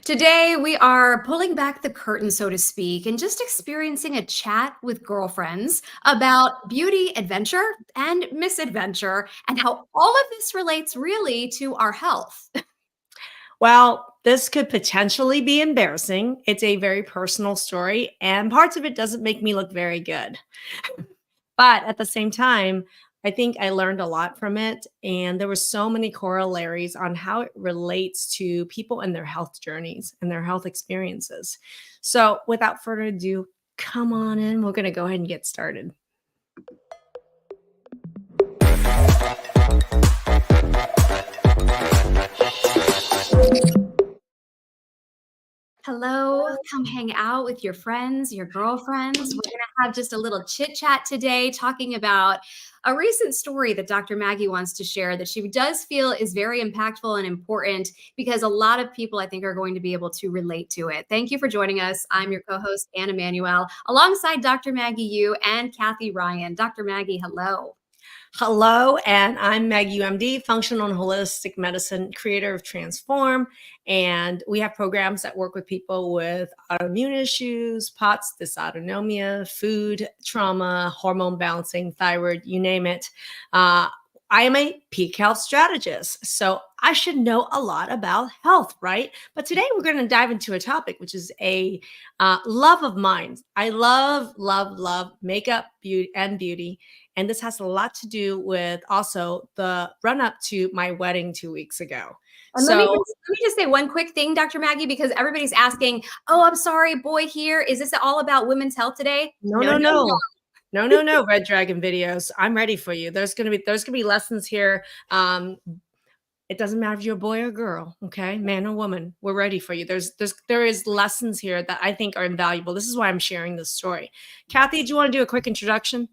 Today, we are pulling back the curtain, so to speak, and just experiencing a chat with girlfriends about beauty, adventure, and misadventure, and how all of this relates really to our health. Well, this could potentially be embarrassing. It's a very personal story, and parts of it doesn't make me look very good. But at the same time, I think I learned a lot from it. And there were so many corollaries on how it relates to people and their health journeys and their health experiences. So, without further ado, come on in. We're going to go ahead and get started. Hello, come hang out with your friends, your girlfriends. We're going to have just a little chit chat today talking about a recent story that Dr. Maggie wants to share that she does feel is very impactful and important because a lot of people, I think, are going to be able to relate to it. Thank you for joining us. I'm your co host, Anna Manuel, alongside Dr. Maggie Yu and Kathy Ryan. Dr. Maggie, hello. Hello, and I'm Meg UMD, functional and holistic medicine creator of Transform. And we have programs that work with people with autoimmune issues, POTS, dysautonomia, food, trauma, hormone balancing, thyroid, you name it. I am a peak health strategist, so I should know a lot about health, right? But today we're going to dive into a topic which is a love of mine. I love makeup, beauty. And this has a lot to do with also the run up to my wedding 2 weeks ago. And let me So, just say one quick thing, Dr. Maggie, because everybody's asking, "Oh, I'm sorry, boy here. Is this all about women's health today?" no, No, no, no, no. no. No, Red Dragon videos. I'm ready for you. There's gonna be lessons here. It doesn't matter if you're a boy or girl, okay, man or woman. We're ready for you. There is lessons here that I think are invaluable. This is why I'm sharing this story. Kathy, do you want to do a quick introduction?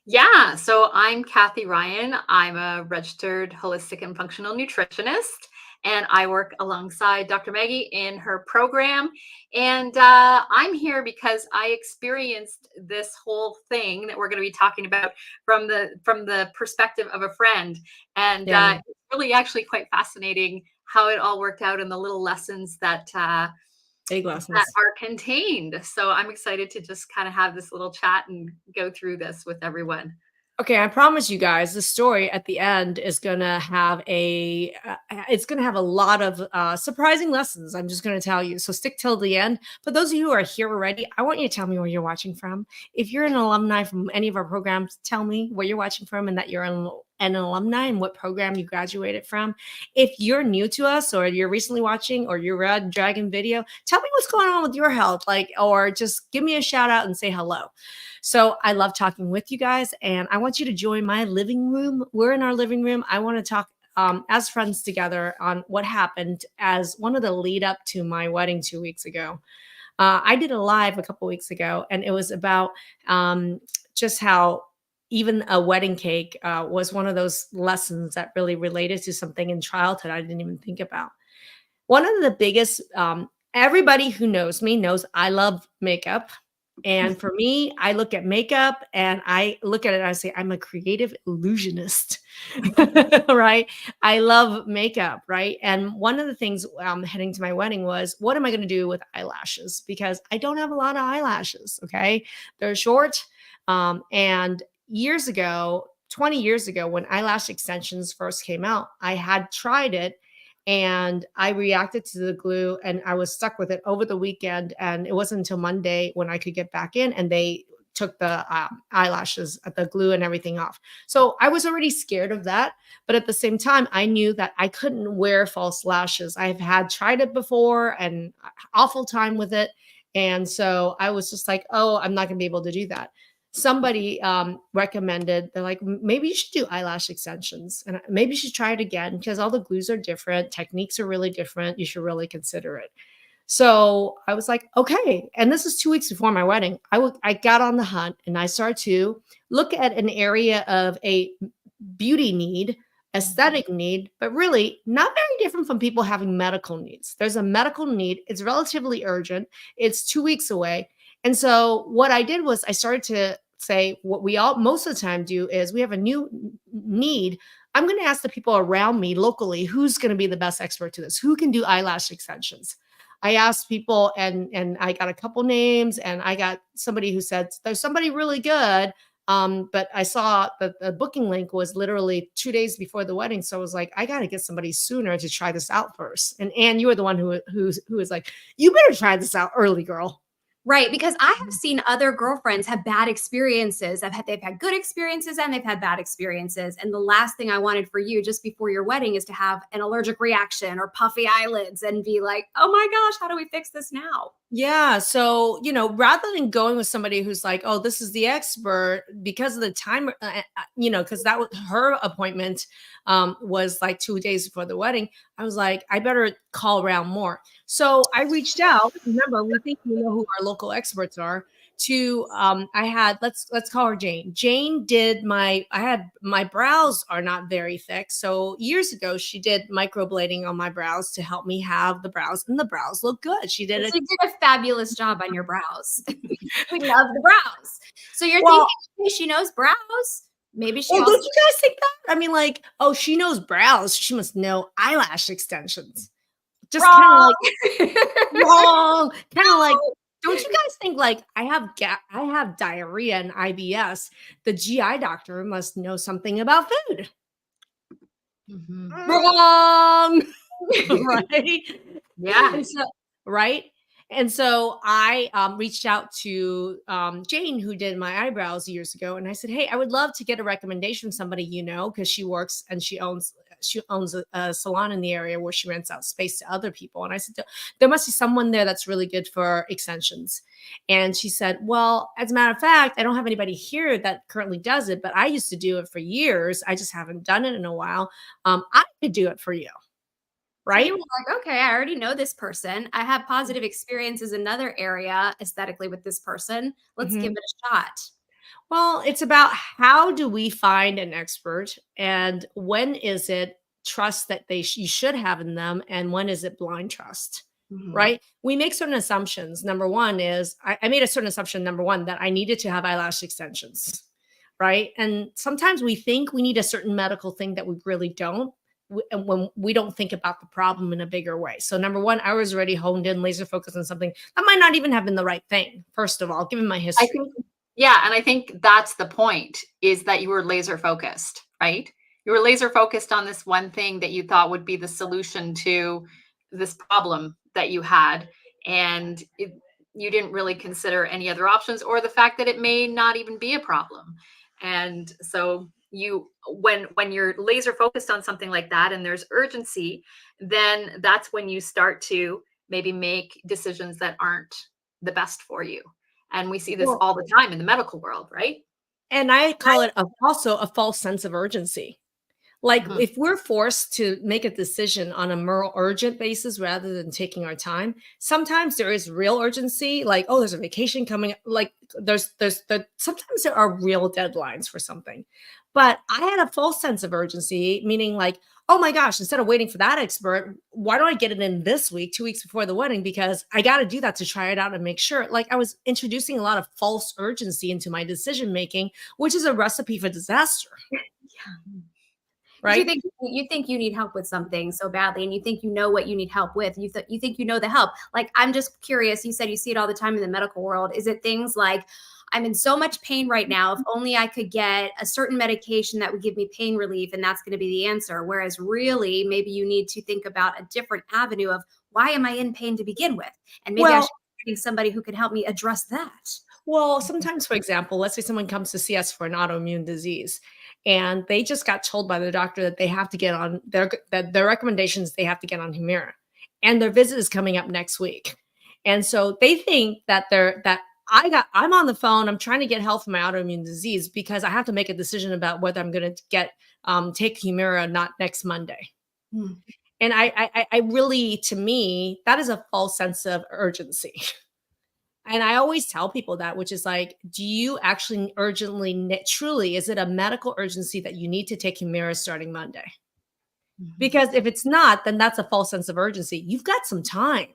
Yeah, so I'm Kathy Ryan. I'm a registered holistic and functional nutritionist, and I work alongside Dr. Maggie in her program. And I'm here because I experienced this whole thing that we're going to be talking about from the perspective of a friend, and Yeah, it's really actually quite fascinating how it all worked out and the little lessons big that lessons. are contained. So I'm excited to just kind of have this little chat and go through this with everyone. Okay, I promise you guys, the story at the end is gonna have it's gonna have a lot of surprising lessons. I'm just gonna tell you. So stick till the end. For those of you who are here already, I want you to tell me where you're watching from. If you're an alumni from any of our programs, tell me where you're watching from and that you're an alumni and what program you graduated from. If you're new to us or you're recently watching or you're Red Dragon video, tell me what's going on with your health, like, or just give me a shout out and say hello. So I love talking with you guys, and I want you to join my living room. We're in our living room. I want to talk as friends together on what happened as one of the lead up to my wedding 2 weeks ago. I did a live a couple weeks ago, and it was about just how even a wedding cake was one of those lessons that really related to something in childhood I didn't even think about. One of the biggest, everybody who knows me knows I love makeup. And for me, I look at makeup and I look at it and I say, I'm a creative illusionist, right? I love makeup, right? And one of the things heading to my wedding was, what am I going to do with eyelashes? Because I don't have a lot of eyelashes, okay? They're short. And years ago, 20 years ago, when eyelash extensions first came out, I had tried it and I reacted to the glue and I was stuck with it over the weekend. And it wasn't until Monday when I could get back in and they took the eyelashes, the glue and everything off. So I was already scared of that. But at the same time, I knew that I couldn't wear false lashes. I've had tried it before and awful time with it. And so I was just like, oh, I'm not going to be able to do that. Somebody recommended, they're like, maybe you should do eyelash extensions and maybe you should try it again because all the glues are different, techniques are really different, you should really consider it. So I was like, okay. And this is 2 weeks before my wedding. I got on the hunt and I started to look at an area of a beauty need, aesthetic need, but really not very different from people having medical needs. There's a medical need, it's relatively urgent, it's 2 weeks away. And so what I did was I started to say what we all most of the time do is we have a new need. I'm going to ask the people around me locally who's going to be the best expert to this, who can do eyelash extensions. I asked people and I got a couple names, and I got somebody who said there's somebody really good. But I saw that the booking link was literally 2 days before the wedding. So I was like, I got to get somebody sooner to try this out first. And Anne, you were the one who was like, you better try this out early, girl. Right, because I have seen other girlfriends have bad experiences. They've had good experiences and they've had bad experiences. And the last thing I wanted for you just before your wedding is to have an allergic reaction or puffy eyelids and be like, "Oh my gosh, how do we fix this now?" Yeah. So, rather than going with somebody who's like, oh, this is the expert because of the time, because that was her appointment was like 2 days before the wedding. I was like, I better call around more. So I reached out. Remember, we think we know who our local experts are. I had let's call her Jane. Jane did I had my brows are not very thick. So years ago, she did microblading on my brows to help me have the brows, and the brows look good. She did So it. you did a fabulous job on your brows. We love the brows. So you're Well, thinking, maybe she knows brows. Maybe she well, also don't you guys think that? I mean, like, oh, she knows brows. She must know eyelash extensions. Just kind of wrong. like wrong. Kind of like, don't you guys think like I have diarrhea and IBS? The GI doctor must know something about food. Mhm. Wrong. Right? Yeah. And so, right? And so I reached out to Jane, who did my eyebrows years ago, and I said, "Hey, I would love to get a recommendation from somebody because she works and she owns a salon in the area where she rents out space to other people." And I said, "There must be someone there that's really good for extensions." And she said, "Well, as a matter of fact, I don't have anybody here that currently does it, but I used to do it for years. I just haven't done it in a while. I could do it for you." So you Right? were like, okay, I already know this person. I have positive experiences in another area aesthetically with this person. Let's give Mhm. it a shot. Well, it's about how do we find an expert, and when is it trust that you should have in them, and when is it blind trust, Mhm. right? We make certain assumptions. Number one is I made a certain assumption. Number one, that I needed to have eyelash extensions, right? And sometimes we think we need a certain medical thing that we really don't. And when we don't think about the problem in a bigger way. So, number one, I was already honed in, laser focused on something that might not even have been the right thing, first of all, given my I history. think, yeah, and I think that's the point, is that you were laser focused, right? You were laser focused on this one thing that you thought would be the solution to this problem that you had, and you didn't really consider any other options, or the fact that it may not even be a problem. And so when you're laser focused on something like that and there's urgency, then that's when you start to maybe make decisions that aren't the best for you. And we see this Well, all the time in the medical world, right? and I call it also a false sense of urgency. Like, Mhm. if we're forced to make a decision on a more urgent basis rather than taking our time, sometimes there is real urgency. Like, oh, there's a vacation coming. Like, sometimes there are real deadlines for something. But I had a false sense of urgency, meaning like, oh my gosh, instead of waiting for that expert, why don't I get it in this week, 2 weeks before the wedding? Because I got to do that to try it out and make sure. Like, I was introducing a lot of false urgency into my decision making, which is a recipe for disaster, Yeah. Because right? you think you need help with something so badly, and you think you know what you need help with. You think you know the help. Like, I'm just curious. You said you see it all the time in the medical world. Is it things like, I'm in so much pain right now. If only I could get a certain medication that would give me pain relief, and that's going to be the answer. Whereas really, maybe you need to think about a different avenue of, why am I in pain to begin with? And maybe I Well, should be finding somebody who can help me address that. Well, sometimes, for example, let's say someone comes to see us for an autoimmune disease, and they just got told by the doctor that they have to get on their recommendations. They have to get on Humira, and their visit is coming up next week, and so they think that I'm on the phone. I'm trying to get help for my autoimmune disease because I have to make a decision about whether I'm going to take Humira or not next Monday. Hmm. And I really, to me, that is a false sense of urgency. And I always tell people that, which is like, do you actually truly, is it a medical urgency that you need to take Humira starting Monday? Mhm. Because if it's not, then that's a false sense of urgency. You've got some time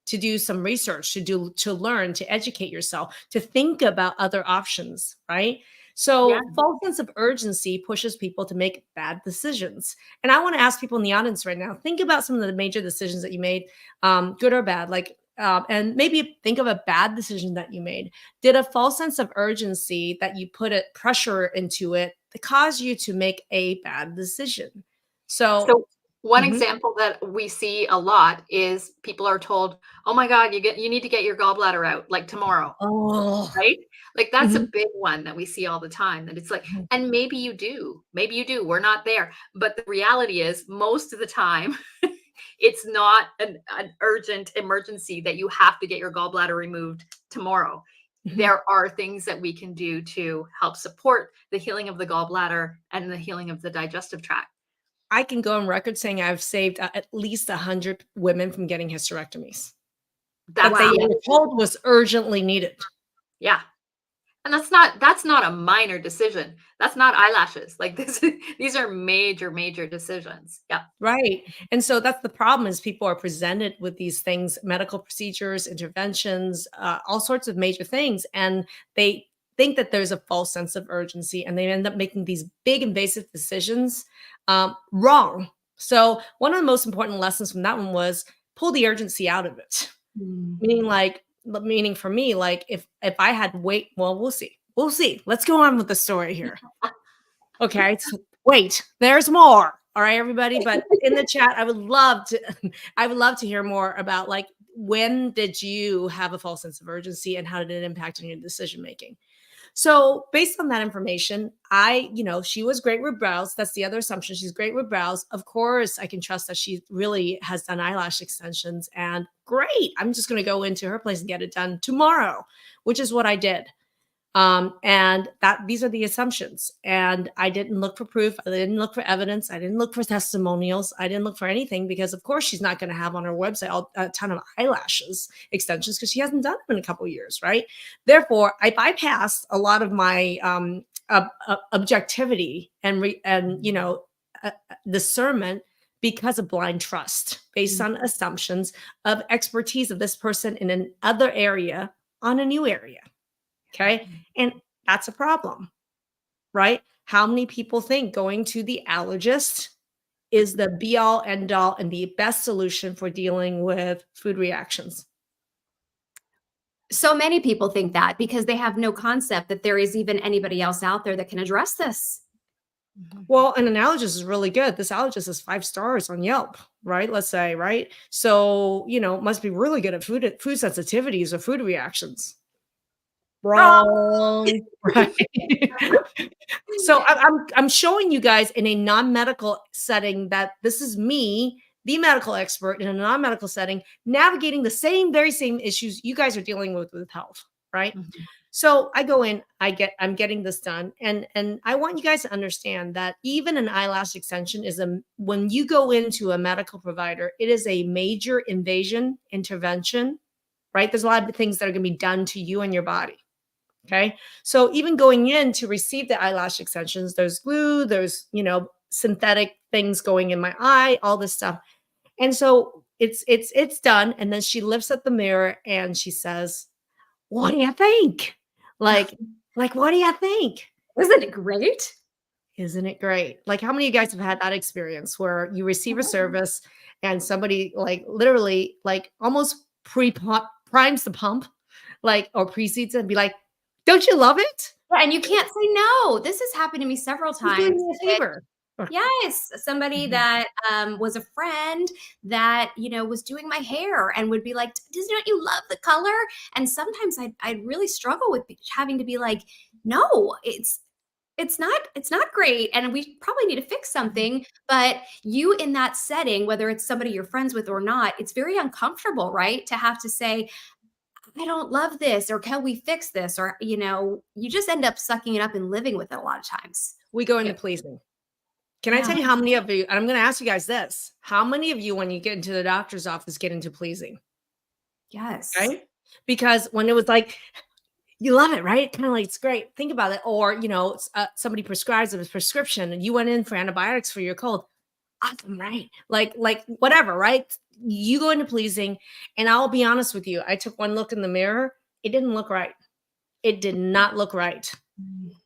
to do some research, to learn, to educate yourself, to think about other options, right? So Yeah. false sense of urgency pushes people to make bad decisions. And I want to ask people in the audience right now, think about some of the major decisions that you made, good or bad, and maybe think of a bad decision that you made. Did a false sense of urgency that you put it pressure into it cause you to make a bad decision? So, So one mhm. example that we see a lot is people are told, "Oh my God, you need to get your gallbladder out like tomorrow." Oh, Right? Like that's a mhm, big one that we see all the time. That it's like, mhm. and maybe you do, maybe you do. We're not there, but the reality is, most of the time, it's not an urgent emergency that you have to get your gallbladder removed tomorrow. Mhm. There are things that we can do to help support the healing of the gallbladder and the healing of the digestive tract. I can go on record saying I've saved at least 100 women from getting hysterectomies that That's they Wow. were amazing. told was urgently needed. Yeah. And that's not a minor decision. That's not eyelashes. Like this these are major, major decisions. Yeah. Right. And so that's the problem is people are presented with these things, medical procedures, interventions, all sorts of major things. And they think that there's a false sense of urgency and they end up making these big invasive decisions wrong. So one of the most important lessons from that one was pull the urgency out of it. Mm. Meaning for me, like if I had wait, well, we'll see. We'll see. Let's go on with the story here. Okay, so wait, there's more. All right, everybody. But in the chat, I would love to I would love to hear more about like when did you have a false sense of urgency and how did it impact on your decision making? So based on that information, she was great with brows. That's the other assumption. She's great with brows. Of course, I can trust that she really has done eyelash extensions and great. I'm just going to go into her place and get it done tomorrow, which is what I did. And that these are the assumptions. And I didn't look for proof. I didn't look for evidence. I didn't look for testimonials. I didn't look for anything because, of course, she's not going to have on her website a ton of eyelashes extensions because she hasn't done them in a couple of years, right? Therefore, I bypassed a lot of my objectivity and discernment because of blind trust based on assumptions of expertise of this person in another area on a new area. Okay. And that's a problem, right? How many people think going to the allergist is the be all end all and the best solution for dealing with food reactions? So many people think that because they have no concept that there is even anybody else out there that can address this. Well, an allergist is really good. This allergist is 5 stars on Yelp, right? Let's say, right? So, must be really good at food sensitivities or food reactions. Wrong. Wrong. Right. So I'm showing you guys in a non-medical setting that this is me, the medical expert in a non-medical setting, navigating the very same issues you guys are dealing with health, right? Mhm. So I go in, I'm getting this done, and I want you guys to understand that even an eyelash extension when you go into a medical provider, it is a major invasion intervention, right? There's a lot of things that are going to be done to you and your body. Okay. So even going in to receive the eyelash extensions, there's glue, there's, synthetic things going in my eye, all this stuff. And so it's done. And then she lifts up the mirror and she says, "What do you think? Like, what do you think? Isn't it great? Isn't it great?" Like, how many of you guys have had that experience where you receive a service and somebody like literally like almost primes the pump, like, or precedes it and be like, "Don't you love it? Yeah, and you can't say no. This has happened to me several He's doing times me a with favor." yes, somebody Mhm. that, was a friend that, was doing my hair and would be like, "Doesn't don't you love the color?" And sometimes I'd really struggle with having to be like, "No, it's not great, and we probably need to fix something." But you in that setting, whether it's somebody you're friends with or not, it's very uncomfortable, right? To have to say, "I don't love this," or "Can we fix this?" Or, you just end up sucking it up and living with it a lot of times. We go Yeah. into pleasing. Can I Yeah. tell you how many of you, and I'm going to ask you guys this, how many of you, when you get into the doctor's office, get into pleasing? Yes. Okay. Because when it was like, you love it, right? Kind of like, it's great. Think about it. Or, somebody prescribes a prescription and you went in for antibiotics for your cold. Awesome, right? Like whatever, right? You go into pleasing. And I'll be honest with you. I took one look in the mirror. It didn't look right. It did not look right.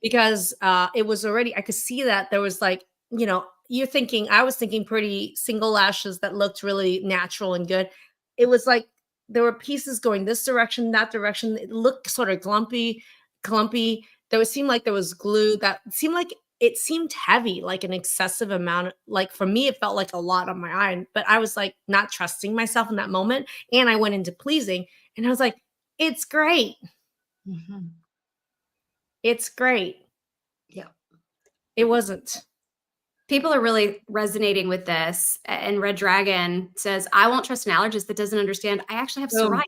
because it was already, I could see that there was like, I was thinking pretty single lashes that looked really natural and good. It was like there were pieces going this direction, that direction. It looked sort of clumpy. There would seem like there was glue that seemed like it seemed heavy, like an excessive amount. Like for me, it felt like a lot on my eye, but I was like not trusting myself in that moment. And I went into pleasing and I was like, it's great. Mhm. It's great. Yeah. It wasn't. People are really resonating with this. And Red Dragon says, I won't trust an allergist that doesn't understand I actually have Boom. psoriasis.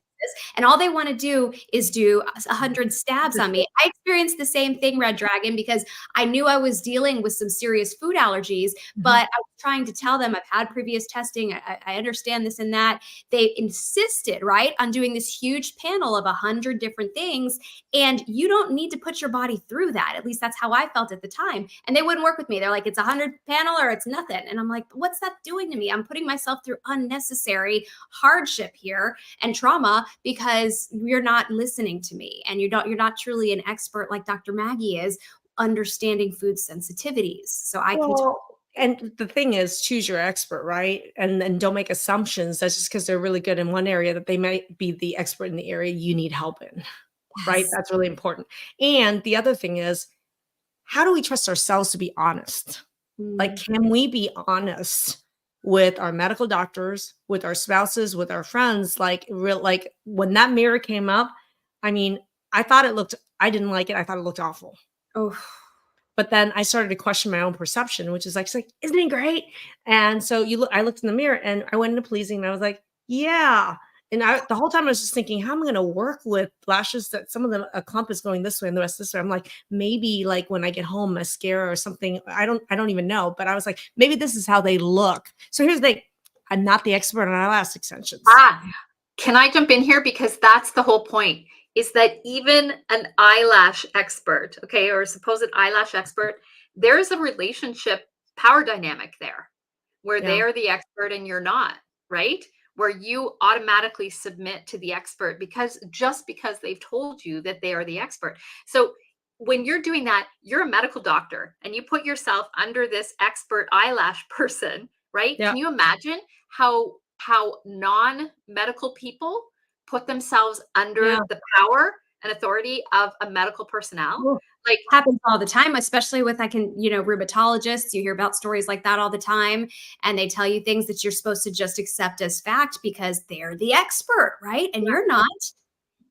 And all they want to do is do 100 stabs on me. I experienced the same thing, Red Dragon, because I knew I was dealing with some serious food allergies, but I was trying to tell them I've had previous testing. I understand this and that. They insisted, right, on doing this huge panel of 100 different things. And you don't need to put your body through that. At least that's how I felt at the time. And they wouldn't work with me. They're like, it's 100 panel or it's nothing. And I'm like, what's that doing to me? I'm putting myself through unnecessary hardship here and trauma because you're not listening to me, and you're not truly an expert like Dr. Maggie is, understanding food sensitivities. So I can And the thing is, choose your expert, right? And then don't make assumptions. That's just because they're really good in one area that they might be the expert in the area you need help in, right? yes. That's really important. And the other thing is, how do we trust ourselves to be honest? Like, can we be honest with our medical doctors, with our spouses, with our friends? Like, like when that mirror came up, I mean, I didn't like it. I thought it looked awful. Oh, But then I started to question my own perception, which is like, it's like, isn't it great? And so I looked in the mirror and I went into pleasing and I was like, yeah. And the whole time I was just thinking, how am I going to work with lashes that some of them, a clump is going this way and the rest this way. I'm like, maybe like when I get home, mascara or something. I don't even know. But I was like, maybe this is how they look. So here's the thing. I'm not the expert on eyelash extensions. Can I jump in here? Because that's the whole point, is that even an eyelash expert, okay, or a supposed eyelash expert, there's a relationship power dynamic there where Yeah. they're the expert and you're not, right? Where you automatically submit to the expert because they've told you that they are the expert. So when you're doing that, you're a medical doctor and you put yourself under this expert eyelash person, right? Yeah. Can you imagine how non-medical people put themselves under Yeah. the power and authority of a medical personnel? well, Like, happens all the time, especially with rheumatologists. You hear about stories like that all the time, and they tell you things that you're supposed to just accept as fact because they're the expert, right? And you're not.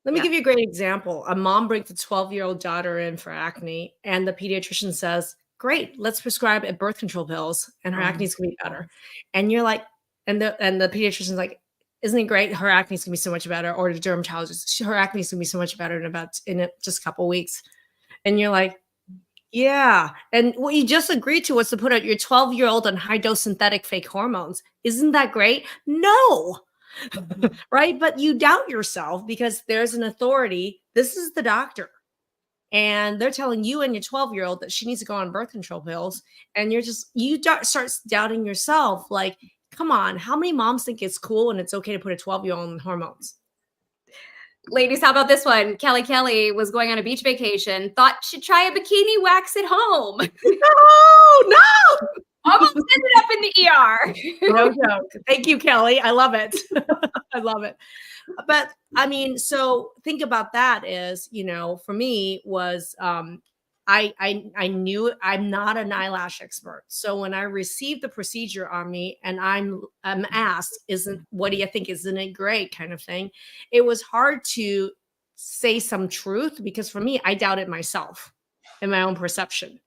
Let me Yeah. give you a great example. A mom brings a 12-year-old daughter in for acne, and the pediatrician says, great, let's prescribe a birth control pills, and her acne is going to be better. And you're like, and the pediatrician's like, isn't it great? Her acne is going to be so much better. Or the dermatologist, her acne is going to be so much better in just a couple of weeks. And you're like, yeah. And what you just agreed to was to put out your 12-year-old on high dose synthetic fake hormones. Isn't that great? No. Right? But you doubt yourself because there's an authority. This is the doctor. And they're telling you and your 12-year-old that she needs to go on birth control pills. And start doubting yourself. Like, come on, how many moms think it's cool and it's okay to put a 12-year-old on hormones? Ladies, how about this one? Kelly was going on a beach vacation, thought she'd try a bikini wax at home. No. Almost ended up in the ER. No joke. Thank you, Kelly. I love it. I love it. But I mean, so think about that is, for me was I knew I'm not an eyelash expert. So when I received the procedure on me and I'm asked, what do you think? Isn't it great? Kind of thing. It was hard to say some truth because for me, I doubted myself and my own perception.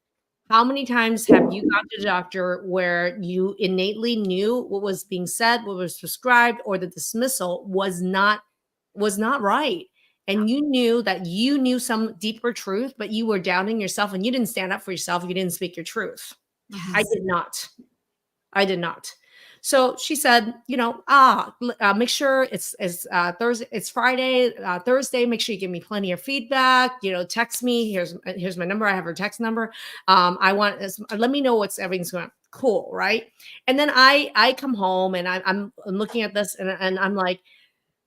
How many times have you gone to the doctor where you innately knew what was being said, what was prescribed, or the dismissal was not right? And you knew that you knew some deeper truth, but you were doubting yourself and you didn't stand up for yourself. You didn't speak your truth. I did not. I did not. So she said, make sure it's Thursday, it's Friday, Thursday. Make sure you give me plenty of feedback. Text me. Here's my number. I have her text number. Let me know everything's going on. Cool, right? And then I come home and I'm looking at this and I'm like,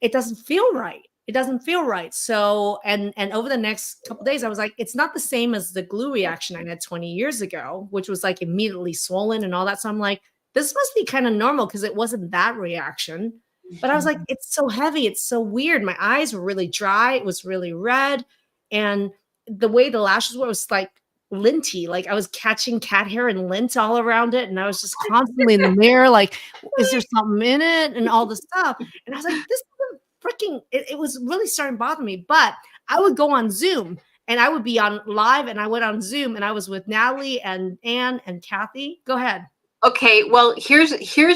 it doesn't feel right. it doesn't feel right. So, and over the next couple days, I was like, it's not the same as the glue reaction I had 20 years ago, which was like immediately swollen and all that. So I'm like, this must be kind of normal because it wasn't that reaction. But I was like, it's so heavy. It's so weird. My eyes were really dry. It was really red. And the way the lashes were was like linty. Like I was catching cat hair and lint all around it. And I was just constantly in the mirror, like, is there something in it? And all this stuff. And I was like, this isn't freaking, it was really starting to bother me. But I would go on Zoom and I would be on live, and I went on Zoom and I was with Natalie and Anne and Kathy. Go ahead. Okay, well, here's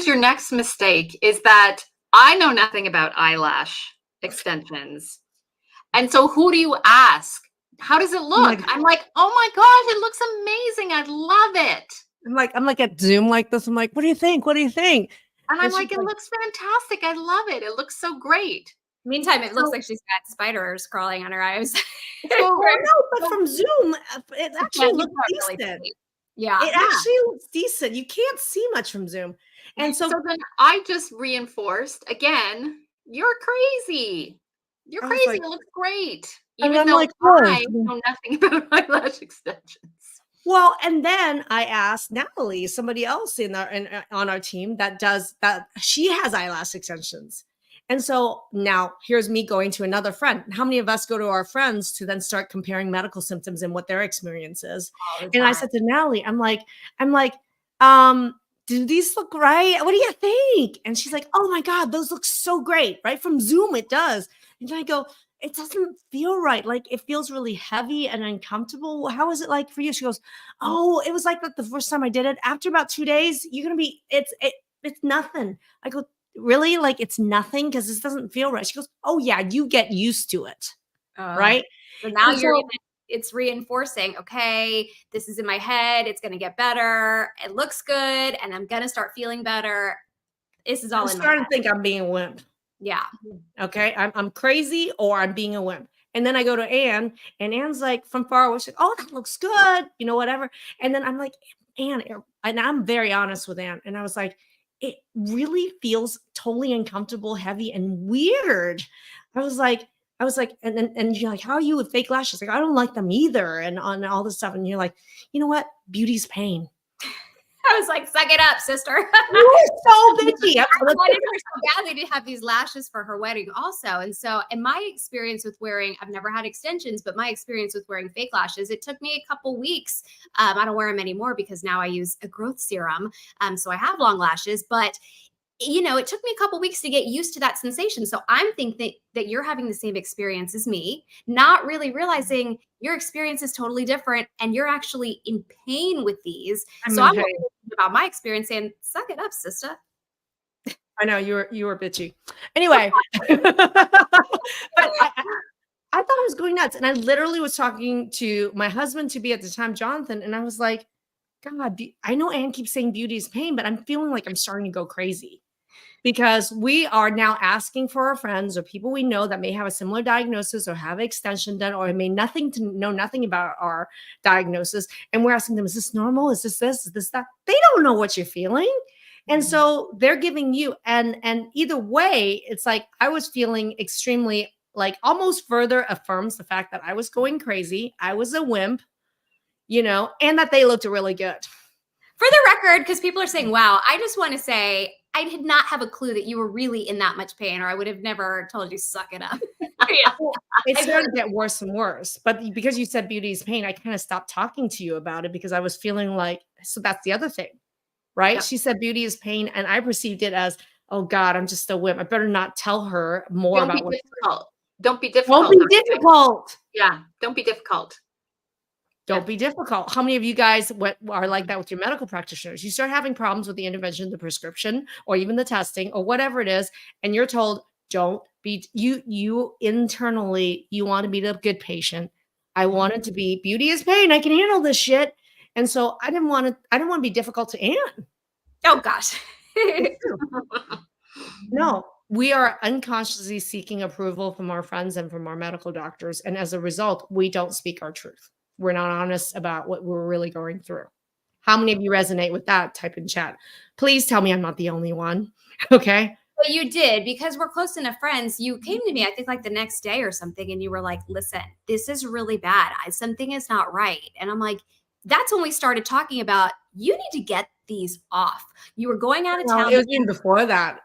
your next mistake is that I know nothing about eyelash extensions. And so who do you ask? How does it look? I'm like, oh my gosh, it looks amazing. I love it. I'm like at Zoom like this. I'm like, what do you think? What do you think? And I'm like, it looks fantastic. I love it. It looks so great. Meantime, it looks like she's got spiders crawling on her eyes. No, but from Zoom, it actually looks decent. Really, yeah. It actually looks decent. You can't see much from Zoom. And so then I just reinforced again, you're crazy. You're crazy. Like, it looks great. Even though like, I know nothing about eyelash extensions. Well, and then I asked Natalie, somebody else on our team that does that. She has eyelash extensions. And so now here's me going to another friend. How many of us go to our friends to then start comparing medical symptoms and what their experience is? And I said to Natalie, I'm like, do these look right? What do you think? And she's like, oh my God, those look so great, right? From Zoom, it does. And I go, it doesn't feel right. Like it feels really heavy and uncomfortable. How is it like for you? She goes, oh, it was like that the first time I did it. After about 2 days, you're going to be, it's nothing. I go, really? Like it's nothing? Because this doesn't feel right. She goes, oh yeah, you get used to it. Right. So now it's reinforcing, okay, this is in my head. It's going to get better. It looks good. And I'm going to start feeling better. This is all I'm starting to think I'm being a wimp. Yeah. Okay. I'm crazy or I'm being a wimp. And then I go to Anne, and Anne's like from far away. She's like, oh, that looks good. You know, whatever. And then I'm like, Anne, and I'm very honest with Anne. And I was like, it really feels totally uncomfortable, heavy, and weird. I was like, and you're like, how are you with fake lashes? Like, I don't like them either. And on all this stuff. And you're like, you know what? Beauty's pain. I was like, suck it up, sister. You were so bitchy. I wanted her so badly to have these lashes for her wedding also. And so in my experience with wearing, I've never had extensions, but my experience with wearing fake lashes, it took me a couple weeks. I don't wear them anymore because now I use a growth serum. So I have long lashes, but you know, it took me a couple weeks to get used to that sensation. So I'm thinking that you're having the same experience as me, not really realizing your experience is totally different and you're actually in pain with these. So I'm thinking about my experience and suck it up, sister. I know you were bitchy. Anyway, but I thought I was going nuts. And I literally was talking to my husband to be at the time, Jonathan. And I was like, God, I know Anne keeps saying beauty is pain, but I'm feeling like I'm starting to go crazy. Because we are now asking for our friends or people we know that may have a similar diagnosis or have an extension done or may know nothing about our diagnosis. And we're asking them, is this normal? Is this, is this, that? They don't know what you're feeling. And so they're giving you, and either way, it's like I was feeling extremely like almost further affirms the fact that I was going crazy. I was a wimp, you know, and that they looked really good. For the record, because people are saying, wow, I just want to say, I did not have a clue that you were really in that much pain, or I would have never told you, suck it up. It started to get worse and worse. But because you said beauty is pain, I kind of stopped talking to you about it because I was feeling like, so that's the other thing, right? Yep. She said beauty is pain. And I perceived it as, oh God, I'm just a wimp. I better not tell her more about what. Don't be difficult. Don't be difficult. Yeah. Don't be difficult. Don't be difficult. How many of you guys are like that with your medical practitioners? You start having problems with the intervention, the prescription, or even the testing or whatever it is. And you're told, don't be, you internally, you want to be the good patient. I wanted to be beauty is pain. I can handle this shit. And so I didn't want to be difficult to Anne. Oh gosh. No, we are unconsciously seeking approval from our friends and from our medical doctors. And as a result, we don't speak our truth. We're not honest about what we're really going through. How many of you resonate with that? Type in chat. Please tell me I'm not the only one. Okay. But you did, because we're close enough friends. You came to me, I think like the next day or something, and you were like, listen, this is really bad. Something is not right. And I'm like, that's when we started talking about, you need to get these off. You were going out of Well, town. it was even before that,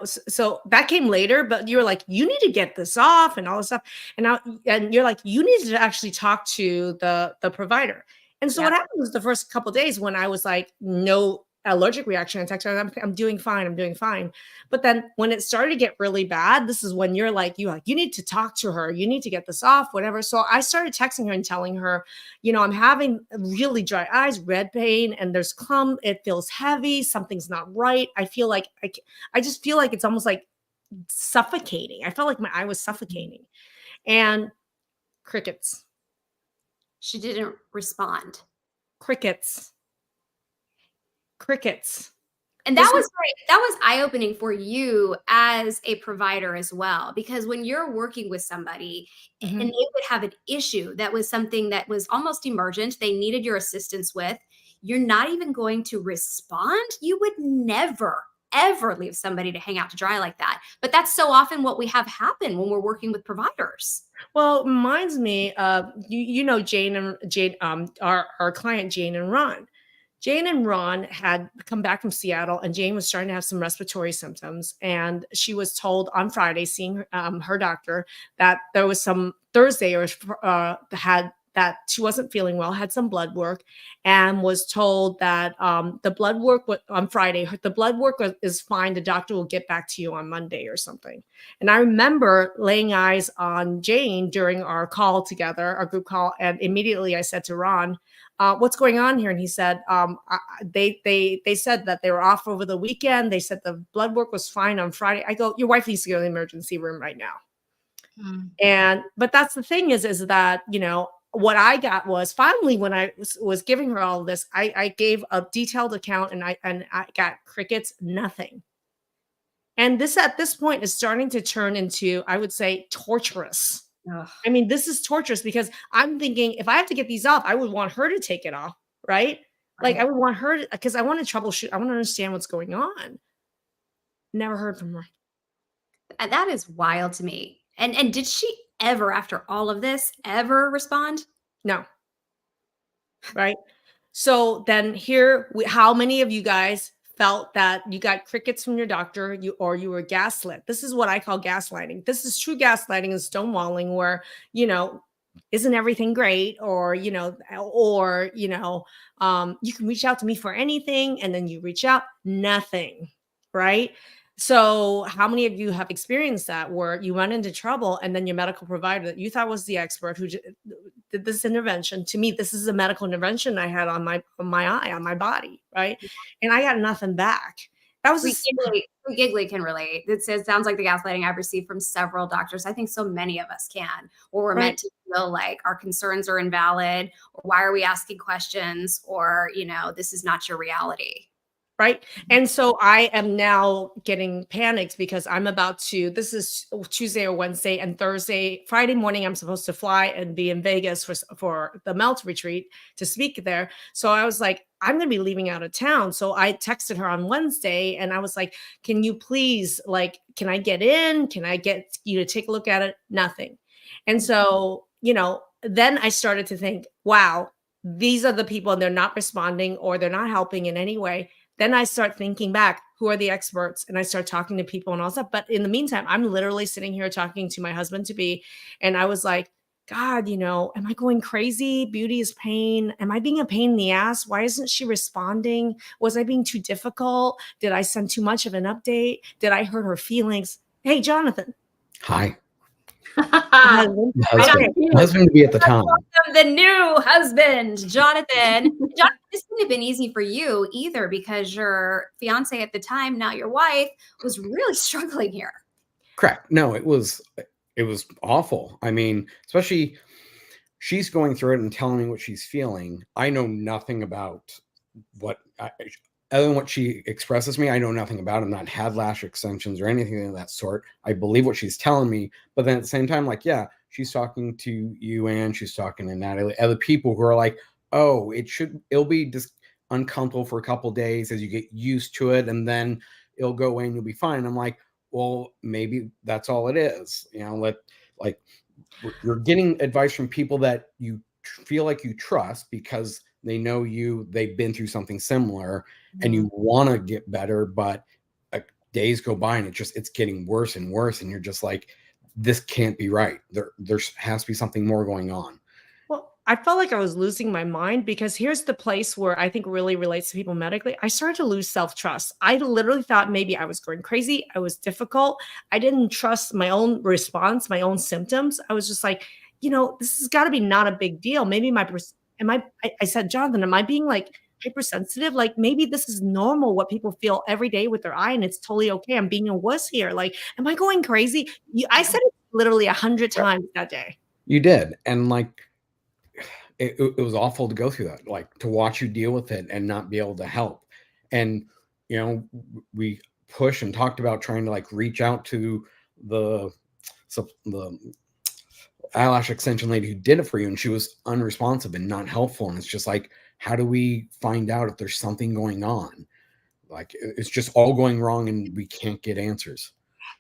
so that came later, but you were like, you need to get this off and all this stuff. And you're like, you need to actually talk to the provider. And so Yeah. what happened was the first couple of days when I was like, no allergic reaction, I texted her, I'm doing fine. I'm doing fine. But then when it started to get really bad, this is when you're like, you need to talk to her. You need to get this off, whatever. So I started texting her and telling her, I'm having really dry eyes, red pain, and there's clump. It feels heavy. Something's not right. I feel like I just feel like it's almost like suffocating. I felt like my eye was suffocating, and crickets, She didn't respond. crickets, crickets. And that was eye-opening for you as a provider as well, because when you're working with somebody and they would have an issue that was something that was almost emergent, they needed your assistance with, you're not even going to respond. You would never, ever leave somebody to hang out to dry like that. But that's so often what we have happen when we're working with providers. Well, reminds me of Jane and Jane, our client Jane and Ron. Jane and Ron had come back from Seattle, and Jane was starting to have some respiratory symptoms. And she was told on Friday, seeing her doctor, that there was some Thursday or that she wasn't feeling well, had some blood work, and was told that the blood work on Friday, the blood work is fine. The doctor will get back to you on Monday or something. And I remember laying eyes on Jane during our call together, our group call, and immediately I said to Ron, what's going on here? And he said, they said that they were off over the weekend. They said the blood work was fine on Friday. I go, your wife needs to go to the emergency room right now. But that's the thing is that, what I got was finally when I was giving her all of this, I gave a detailed account and I got crickets, nothing. And this at this point is starting to turn into, I would say, torturous. Ugh. I mean, this is torturous because I'm thinking if I have to get these off, I would want her to take it off, right? Like I would want her to, because I want to troubleshoot. I want to understand what's going on. Never heard from her. That is wild to me. And did she ever, after all of this, ever respond? No. Right. So then how many of you guys felt that you got crickets from your doctor, you were gaslit? This is what I call gaslighting. This is true gaslighting and stonewalling where, isn't everything great? Or, you can reach out to me for anything. And then you reach out, nothing. Right. So how many of you have experienced that where you run into trouble and then your medical provider that you thought was the expert who did this intervention, to me, this is a medical intervention I had on my eye, on my body, right? And I got nothing back. That was Giggly can relate. It sounds like the gaslighting I've received from several doctors. I think so many of us can, or we're meant to feel like our concerns are invalid, or why are we asking questions, or, this is not your reality. Right. And so I am now getting panicked because this is Tuesday or Wednesday, and Friday morning, I'm supposed to fly and be in Vegas for the Melt retreat to speak there. So I was like, I'm going to be leaving out of town. So I texted her on Wednesday and I was like, can you please, can I get in? Can I get you to take a look at it? Nothing. And so, then I started to think, wow, these are the people and they're not responding or they're not helping in any way. Then I start thinking back, who are the experts? And I start talking to people and all that. But in the meantime, I'm literally sitting here talking to my husband to be. And I was like, God, am I going crazy? Beauty is pain. Am I being a pain in the ass? Why isn't she responding? Was I being too difficult? Did I send too much of an update? Did I hurt her feelings? Hey, Jonathan. Hi. Husband. Husband to be at the time. The new husband, Jonathan. Jonathan, this couldn't have been easy for you either, because your fiance at the time, now your wife, was really struggling here. Correct. No, it was awful. I mean, especially she's going through it and telling me what she's feeling. I know nothing about other than what she expresses me. I know nothing about it. I've not had lash extensions or anything of that sort. I believe what she's telling me, but then at the same time, she's talking to you and she's talking to Natalie, other people who are like, oh, it'll be just uncomfortable for a couple of days as you get used to it, and then it'll go away and you'll be fine. And I'm like, well, maybe that's all it is. Like you're getting advice from people that you feel like you trust because they know you, they've been through something similar, and you want to get better, but days go by and it's getting worse and worse, and you're just like, this can't be right. There has to be something more going on. Well, I felt like I was losing my mind because here's the place where I think really relates to people medically. I started to lose self-trust. I literally thought maybe I was going crazy. I was difficult. I didn't trust my own response, my own symptoms. I was just like, this has got to be not a big deal. Maybe I said, Jonathan, am I being like hypersensitive? Like maybe this is normal, what people feel every day with their eye, and it's totally okay. I'm being a wuss here. Like, am I going crazy? I said it literally 100 times that day. You did. And like, it was awful to go through that, like to watch you deal with it and not be able to help. And, we pushed and talked about trying to like reach out to the eyelash extension lady who did it for you. And she was unresponsive and not helpful. And it's just like, how do we find out if there's something going on? Like it's just all going wrong and we can't get answers.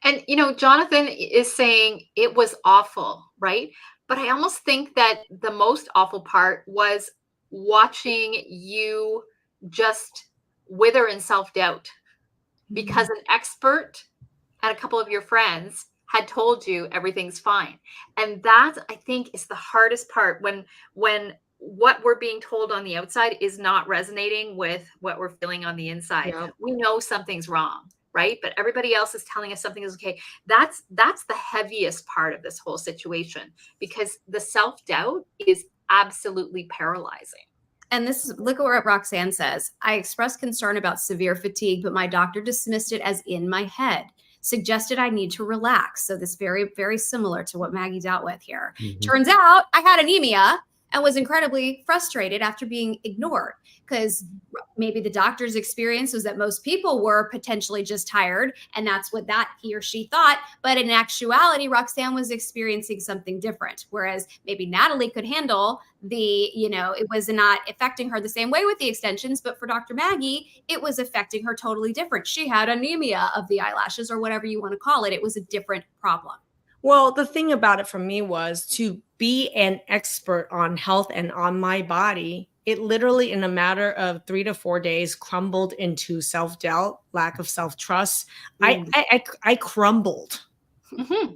And, Jonathan is saying it was awful, right? But I almost think that the most awful part was watching you just wither in self-doubt because an expert and a couple of your friends had told you everything's fine. And that, I think, is the hardest part when what we're being told on the outside is not resonating with what we're feeling on the inside. Yep. We know something's wrong, right? But everybody else is telling us something is okay. That's the heaviest part of this whole situation, because the self-doubt is absolutely paralyzing. And look at what Roxanne says. I expressed concern about severe fatigue, but my doctor dismissed it as in my head, suggested I need to relax. So this very, very similar to what Maggie dealt with here. Mm-hmm. Turns out I had anemia and was incredibly frustrated after being ignored, because maybe the doctor's experience was that most people were potentially just tired, and that's what he or she thought. But in actuality, Roxanne was experiencing something different, whereas maybe Natalie could handle it was not affecting her the same way with the extensions, but for Dr. Maggie, it was affecting her totally different. She had anemia of the eyelashes, or whatever you want to call it. It was a different problem. Well, the thing about it for me was to be an expert on health and on my body. It literally, in a matter of 3 to 4 days, crumbled into self-doubt, lack of self-trust. I crumbled. Mm-hmm.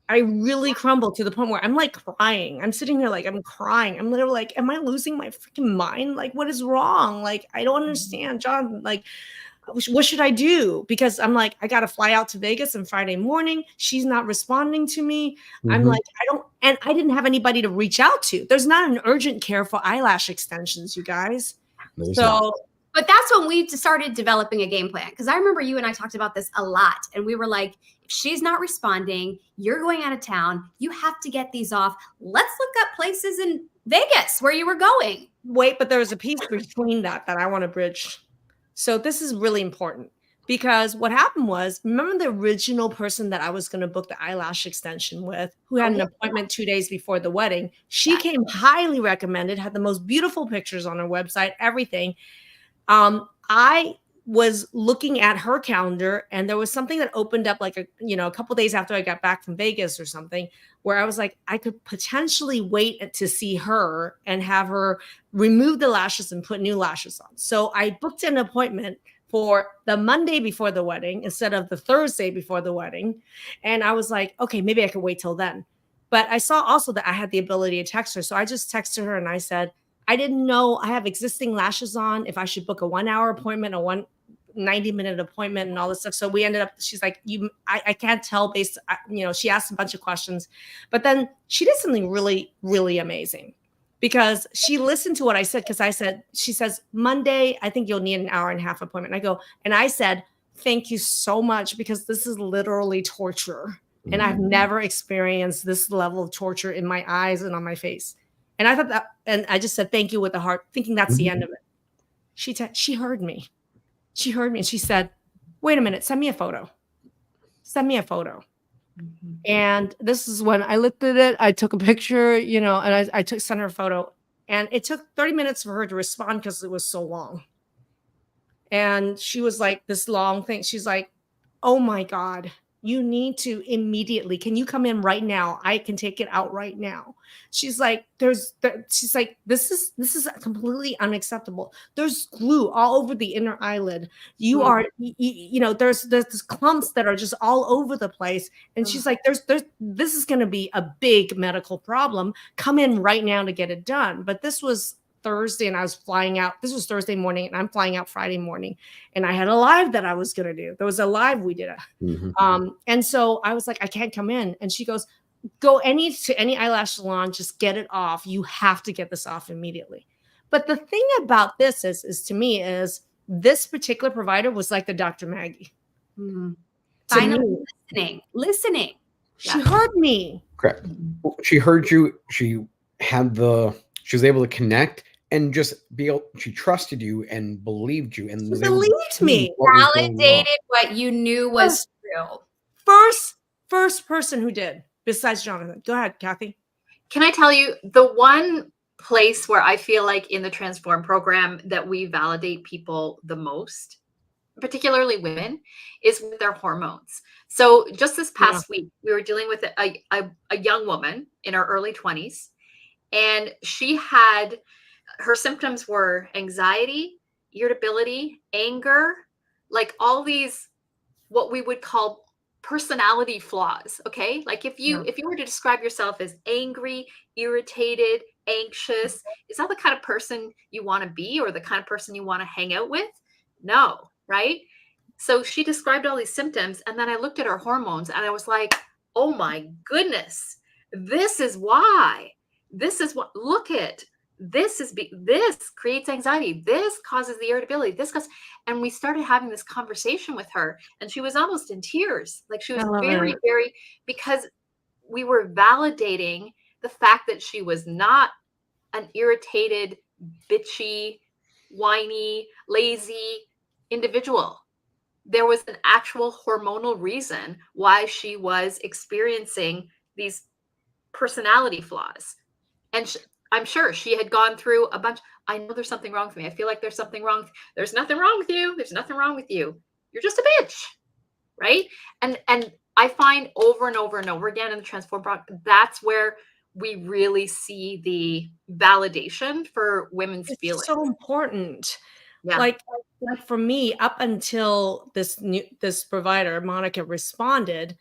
I really crumbled to the point where I'm like crying. I'm sitting here like I'm crying. I'm literally like, am I losing my freaking mind? Like, what is wrong? Like, I don't understand, John. Like, what should I do? Because I'm like, I got to fly out to Vegas on Friday morning. She's not responding to me. Mm-hmm. I'm like, and I didn't have anybody to reach out to. There's not an urgent care for eyelash extensions, you guys. But that's when we started developing a game plan. Because I remember you and I talked about this a lot. And we were like, if she's not responding, you're going out of town, you have to get these off. Let's look up places in Vegas where you were going. Wait, but there's a piece between that I want to bridge. So this is really important, because what happened was, remember the original person that I was going to book the eyelash extension with, who had an appointment 2 days before the wedding? She came highly recommended, had the most beautiful pictures on her website, everything. I was looking at her calendar, and there was something that opened up like a couple days after I got back from Vegas or something, where I was like, I could potentially wait to see her and have her remove the lashes and put new lashes on. So I booked an appointment for the Monday before the wedding instead of the Thursday before the wedding. And I was like, okay, maybe I could wait till then. But I saw also that I had the ability to text her. So I just texted her and I said, I didn't know I have existing lashes on, if I should book a 1 hour appointment, a 90-minute appointment, and all this stuff. So we ended up, she's like, I can't tell based, she asked a bunch of questions, but then she did something really, really amazing, because she listened to what I said. She says, Monday, I think you'll need an hour and a half appointment. I said, thank you so much, because this is literally torture. And I've never experienced this level of torture in my eyes and on my face. And I thought that, and I just said, thank you with the heart, thinking that's the end of it. She heard me. She heard me and she said, wait a minute, send me a photo. Send me a photo. Mm-hmm. And this is when I looked at it. I took a picture, and I sent her a photo. And it took 30 minutes for her to respond because it was so long. And she was like, this long thing. She's like, oh my God, You need to immediately. Can you come in right now? I can take it out right now. She's like, she's like, this is completely unacceptable. There's glue all over the inner eyelid. You are, you know, there's clumps that are just all over the place. And she's like, this is going to be a big medical problem. Come in right now to get it done. But this was Thursday and I was flying out. This was Thursday morning and I'm flying out Friday morning. And I had a live that I was going to do. There was a live we did. And so I was like, I can't come in. And she goes, go to any eyelash salon, just get it off. You have to get this off immediately. But the thing about this is to me is this particular provider was like the Dr. Maggie. Finally listening. She heard me. Correct. She heard you. She was able to connect and just she trusted you and believed you and believed me. Validated what you knew was true. First person who did, besides Jonathan. Go ahead, Kathy. Can I tell you the one place where I feel like in the Transform program that we validate people the most, particularly women, is with their hormones. So just this past week, we were dealing with a young woman in her early 20s, and her symptoms were anxiety, irritability, anger, like all these, what we would call personality flaws. Okay. Like if you were to describe yourself as angry, irritated, anxious, is that the kind of person you want to be or the kind of person you want to hang out with? No. Right. So she described all these symptoms. And then I looked at her hormones and I was like, oh my goodness, this is why. This is what, look at, this creates anxiety. This causes the irritability. And we started having this conversation with her and she was almost in tears. Like she was very, very, because we were validating the fact that she was not an irritated, bitchy, whiny, lazy individual. There was an actual hormonal reason why she was experiencing these personality flaws. And I'm sure she had gone through a bunch. I know there's something wrong with me. I feel like there's something wrong. There's nothing wrong with you. There's nothing wrong with you. You're just a bitch. Right. And I find over and over and over again in the Transform program, that's where we really see the validation for women's feelings. So important. Yeah. Like for me, up until this provider, Monica, responded,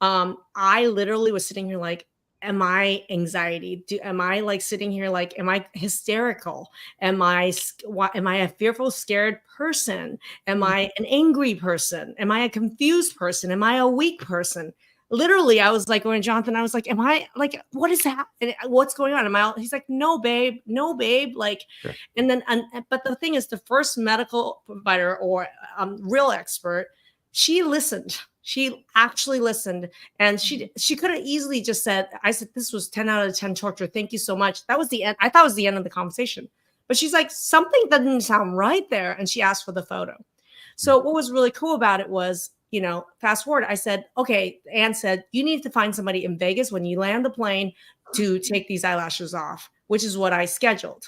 I literally was sitting here like, am I anxiety? Am I like sitting here like, am I hysterical? Am I a fearful, scared person? Am I an angry person? Am I a confused person? Am I a weak person? Literally, I was like going to Jonathan, I was like, am I like, what is that? What's going on? He's like, no, babe. Like, sure. And then, but the thing is, the first medical provider or real expert, she listened. She actually listened, and she could have easily just said, I said, this was 10 out of 10 torture. Thank you so much. That was the end. I thought it was the end of the conversation, but she's like, something doesn't sound right there. And she asked for the photo. So what was really cool about it was, you know, fast forward, I said, okay, Anne said, you need to find somebody in Vegas when you land the plane to take these eyelashes off, which is what I scheduled.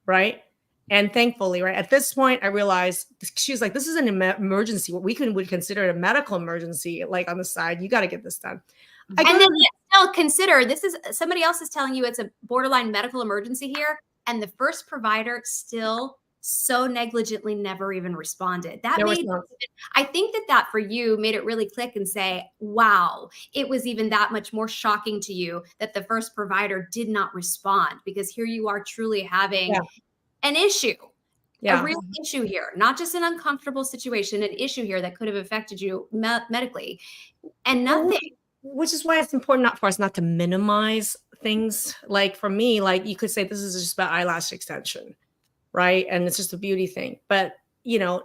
Right. And thankfully, right at this point, I realized she was like, this is an emergency. What we would consider a medical emergency, like on the side, you got to get this done. And then still consider, this is somebody else is telling you it's a borderline medical emergency here. And the first provider still so negligently never even responded. I think that for you made it really click and say, wow, it was even that much more shocking to you that the first provider did not respond, because here you are truly having an issue, a real issue here, not just an uncomfortable situation, an issue here that could have affected you medically, and nothing. Which is why it's important for us not to minimize things. Like for me, like you could say this is just about eyelash extension, right? And it's just a beauty thing. But, you know,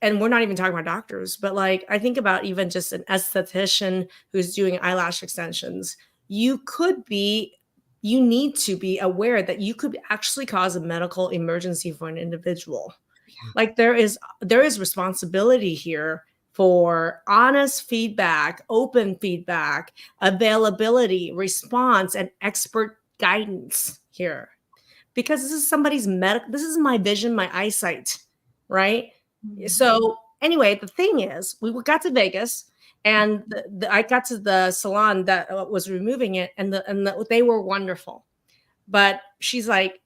and we're not even talking about doctors, but like I think about even just an esthetician who's doing eyelash extensions. You need to be aware that you could actually cause a medical emergency for an individual. Yeah. Like there is responsibility here for honest feedback, open feedback, availability, response, and expert guidance here. Because this is somebody's this is my vision, my eyesight, right? Mm-hmm. So anyway, the thing is, we got to Vegas And I got to the salon that was removing it, and they were wonderful. But she's like,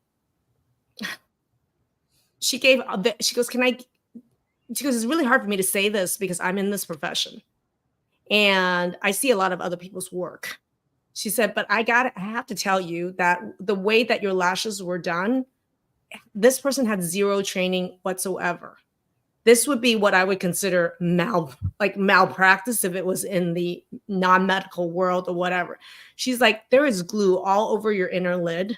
she goes, can I, she goes, it's really hard for me to say this because I'm in this profession and I see a lot of other people's work. She said, but I have to tell you that the way that your lashes were done, this person had zero training whatsoever. This would be what I would consider malpractice if it was in the non-medical world or whatever. She's like, there is glue all over your inner lid.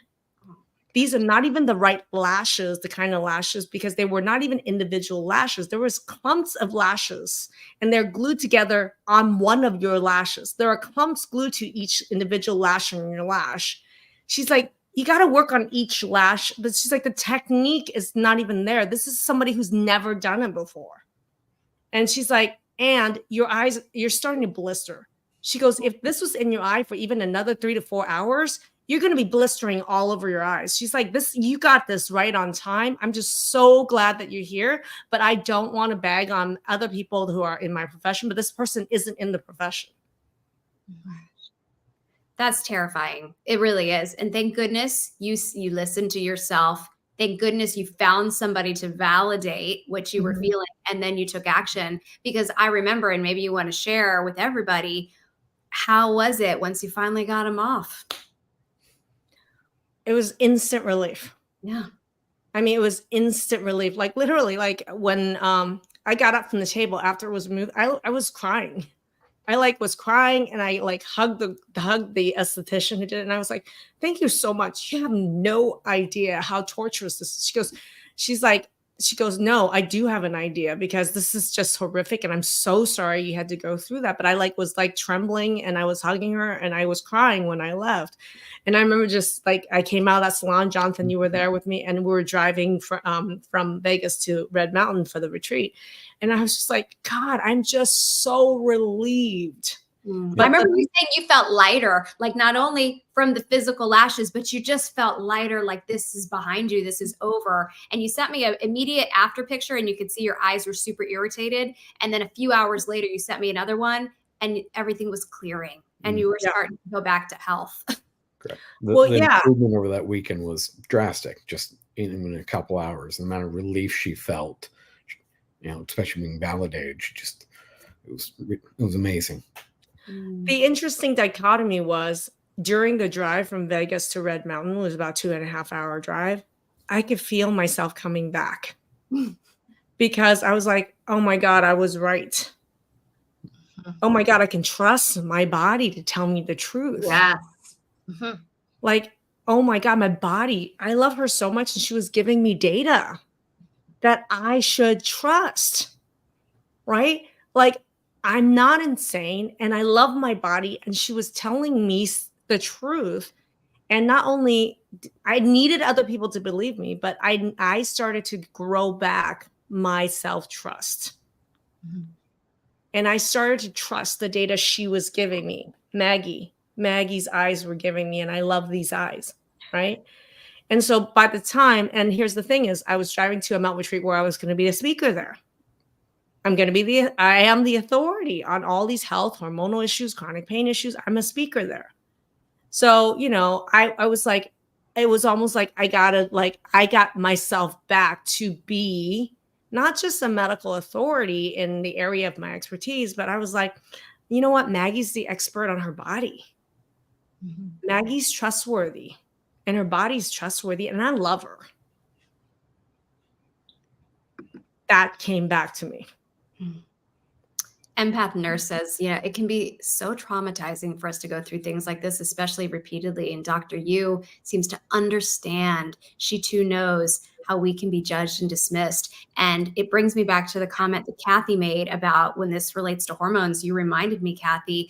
These are not even the right lashes, the kind of lashes, because they were not even individual lashes. There was clumps of lashes and they're glued together on one of your lashes. There are clumps glued to each individual lash in your lash. She's like, you got to work on each lash. But she's like, the technique is not even there. This is somebody who's never done it before. And she's like, and your eyes, you're starting to blister. She goes, if this was in your eye for even another 3 to 4 hours, you're going to be blistering all over your eyes. She's like, you got this right on time. I'm just so glad that you're here, but I don't want to bag on other people who are in my profession, but this person isn't in the profession. That's terrifying. It really is. And thank goodness you listened to yourself. Thank goodness you found somebody to validate what you were feeling, and then you took action. Because I remember, and maybe you want to share with everybody, how was it once you finally got them off? It was instant relief. Yeah. I mean, it was instant relief. Like literally, like when I got up from the table after it was removed, I was crying. I was crying, and I hugged the esthetician who did it. And I was like, thank you so much. You have no idea how torturous this is. She goes, no, I do have an idea, because this is just horrific. And I'm so sorry you had to go through that. But I was trembling, and I was hugging her, and I was crying when I left. And I remember just I came out of that salon, Jonathan, you were there with me, and we were driving from Vegas to Red Mountain for the retreat. And I was just like, God, I'm just so relieved. I remember you saying you felt lighter, like not only from the physical lashes, but you just felt lighter, like this is behind you, this is over. And you sent me an immediate after picture, and you could see your eyes were super irritated. And then a few hours later, you sent me another one, and everything was clearing, and you were starting to go back to health. Correct. The improvement over that weekend was drastic, just in a couple hours. The amount of relief she felt, especially being validated, it was amazing. The interesting dichotomy was, during the drive from Vegas to Red Mountain, was about 2.5 hour drive, I could feel myself coming back because I was like, oh my God, I was right. Oh my God, I can trust my body to tell me the truth. Yes. Oh my God, my body, I love her so much. And she was giving me data that I should trust, right? I'm not insane, and I love my body. And she was telling me the truth. And not only I needed other people to believe me, but I started to grow back my self-trust. And I started to trust the data she was giving me. Maggie's eyes were giving me, and I love these eyes, right? And so by the time, and here's the thing is, I was driving to a mountain retreat where I was going to be a speaker there. I am the authority on all these health, hormonal issues, chronic pain issues. I'm a speaker there. So, I was like, it was almost like I got myself back to be not just a medical authority in the area of my expertise, but I was like, you know what? Maggie's the expert on her body. Maggie's trustworthy, and her body's trustworthy, and I love her. That came back to me. Empath Nurse says, it can be so traumatizing for us to go through things like this, especially repeatedly. And Dr. Yu seems to understand. She too knows how we can be judged and dismissed. And it brings me back to the comment that Kathy made about when this relates to hormones. You reminded me, Kathy,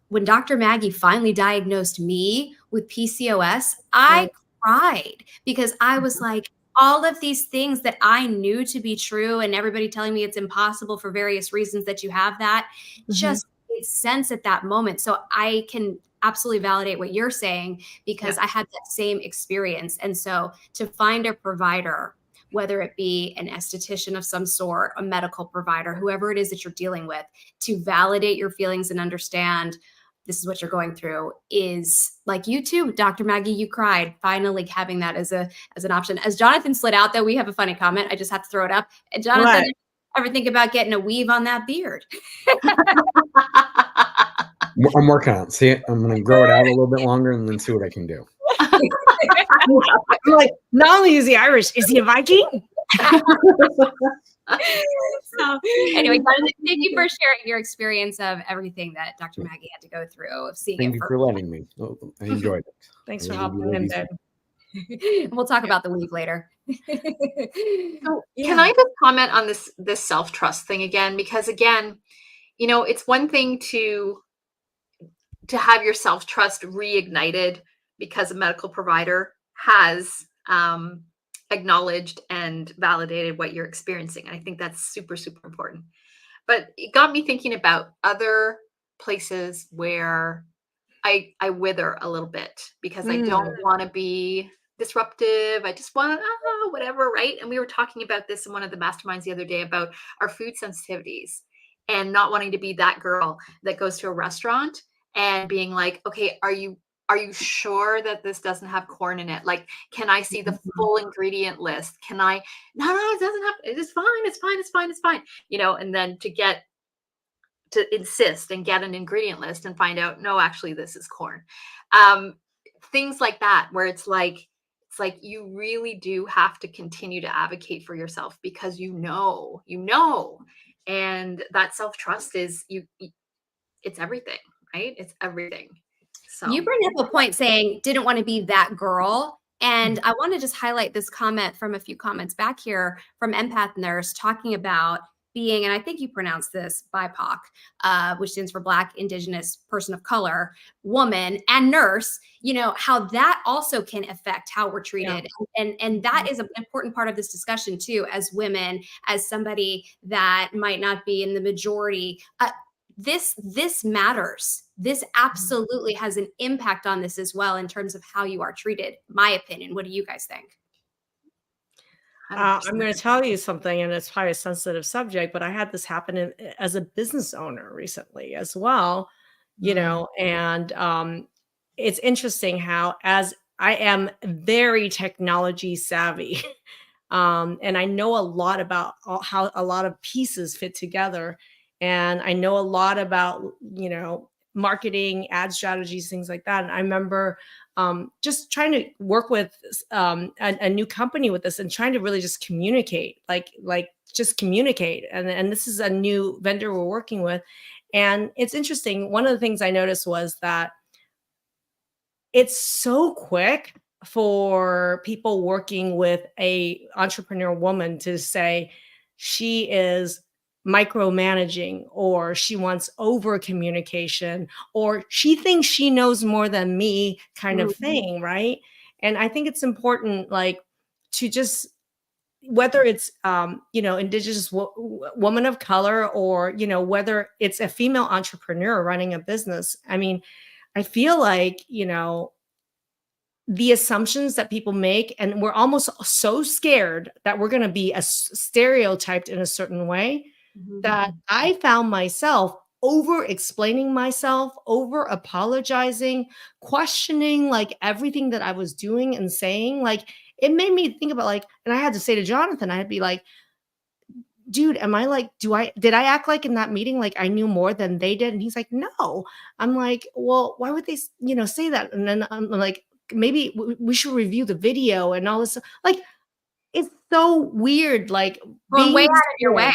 when Dr. Maggie finally diagnosed me with PCOS, I cried because I was like, all of these things that I knew to be true, and everybody telling me it's impossible for various reasons that you have that, just made sense at that moment. So I can absolutely validate what you're saying, because I had that same experience. And so to find a provider whether it be an esthetician of some sort, a medical provider, whoever it is that you're dealing with, to validate your feelings and understand this is what you're going through, is like you too, Dr. Maggie, you cried, finally having that as an option. As Jonathan slid out, though, we have a funny comment. I just have to throw it up. And Jonathan, What? ever think about getting a weave on that beard? I'm working on it. See it? I'm going to grow it out a little bit longer and then see what I can do. I'm like, not only is he Irish, is he a Viking? So anyway, Jonathan, thank you for sharing your experience of everything that Dr. Maggie had to go through, of seeing Thank it you for letting me. I enjoyed it. Thanks for I helping really him, do. babe. We'll talk about the weave later. So can I just comment on this self-trust thing again? Because again, you know, it's one thing to have your self-trust reignited because a medical provider has acknowledged and validated what you're experiencing. And I think that's super, super important. But it got me thinking about other places where I wither a little bit because I don't want to be disruptive. I just want to, whatever, right? And we were talking about this in one of the masterminds the other day about our food sensitivities and not wanting to be that girl that goes to a restaurant and being like, okay, are you sure that this doesn't have corn in it? Like, can I see the full ingredient list? Can I, no, it doesn't have, it's fine. You know, and then to insist and get an ingredient list and find out, no, actually this is corn. Things like that, where it's like you really do have to continue to advocate for yourself because you know, and that self-trust is it's everything, right? It's everything. So you bring up a point saying didn't want to be that girl. And I want to just highlight this comment from a few comments back here from Empath Nurse talking about being, and I think you pronounce this BIPOC, which stands for Black, Indigenous, Person of Color, woman, and nurse, you know, how that also can affect how we're treated. Yeah. And that is an important part of this discussion too, as women, as somebody that might not be in the majority. This matters. This absolutely has an impact on this as well in terms of how you are treated. My opinion. What do you guys think? I'm going to tell you something, and it's probably a sensitive subject, but I had this happen as a business owner recently as well, you know, and it's interesting how, as I am very technology savvy, and I know a lot about how a lot of pieces fit together. And I know a lot about, you know, marketing, ad strategies, things like that. And I remember just trying to work with a new company with this and trying to really just communicate, like just communicate. And this is a new vendor we're working with. And it's interesting. One of the things I noticed was that it's so quick for people working with a entrepreneur woman to say she is micromanaging, or she wants over communication, or she thinks she knows more than me kind of thing, right? And I think it's important, like, to just, whether it's you know, indigenous woman of color, or, you know, whether it's a female entrepreneur running a business. I mean, I feel like, you know, the assumptions that people make, and we're almost so scared that we're going to be stereotyped in a certain way, that I found myself over explaining myself, over apologizing, questioning like everything that I was doing and saying. Like, it made me think about, like, and I had to say to Jonathan, I'd be like, dude, am I like, did I act like in that meeting like I knew more than they did? And he's like, no. I'm like, well, why would they, you know, say that? And then I'm like, maybe we should review the video and all this. Like, it's so weird. Like, Going way out of your way.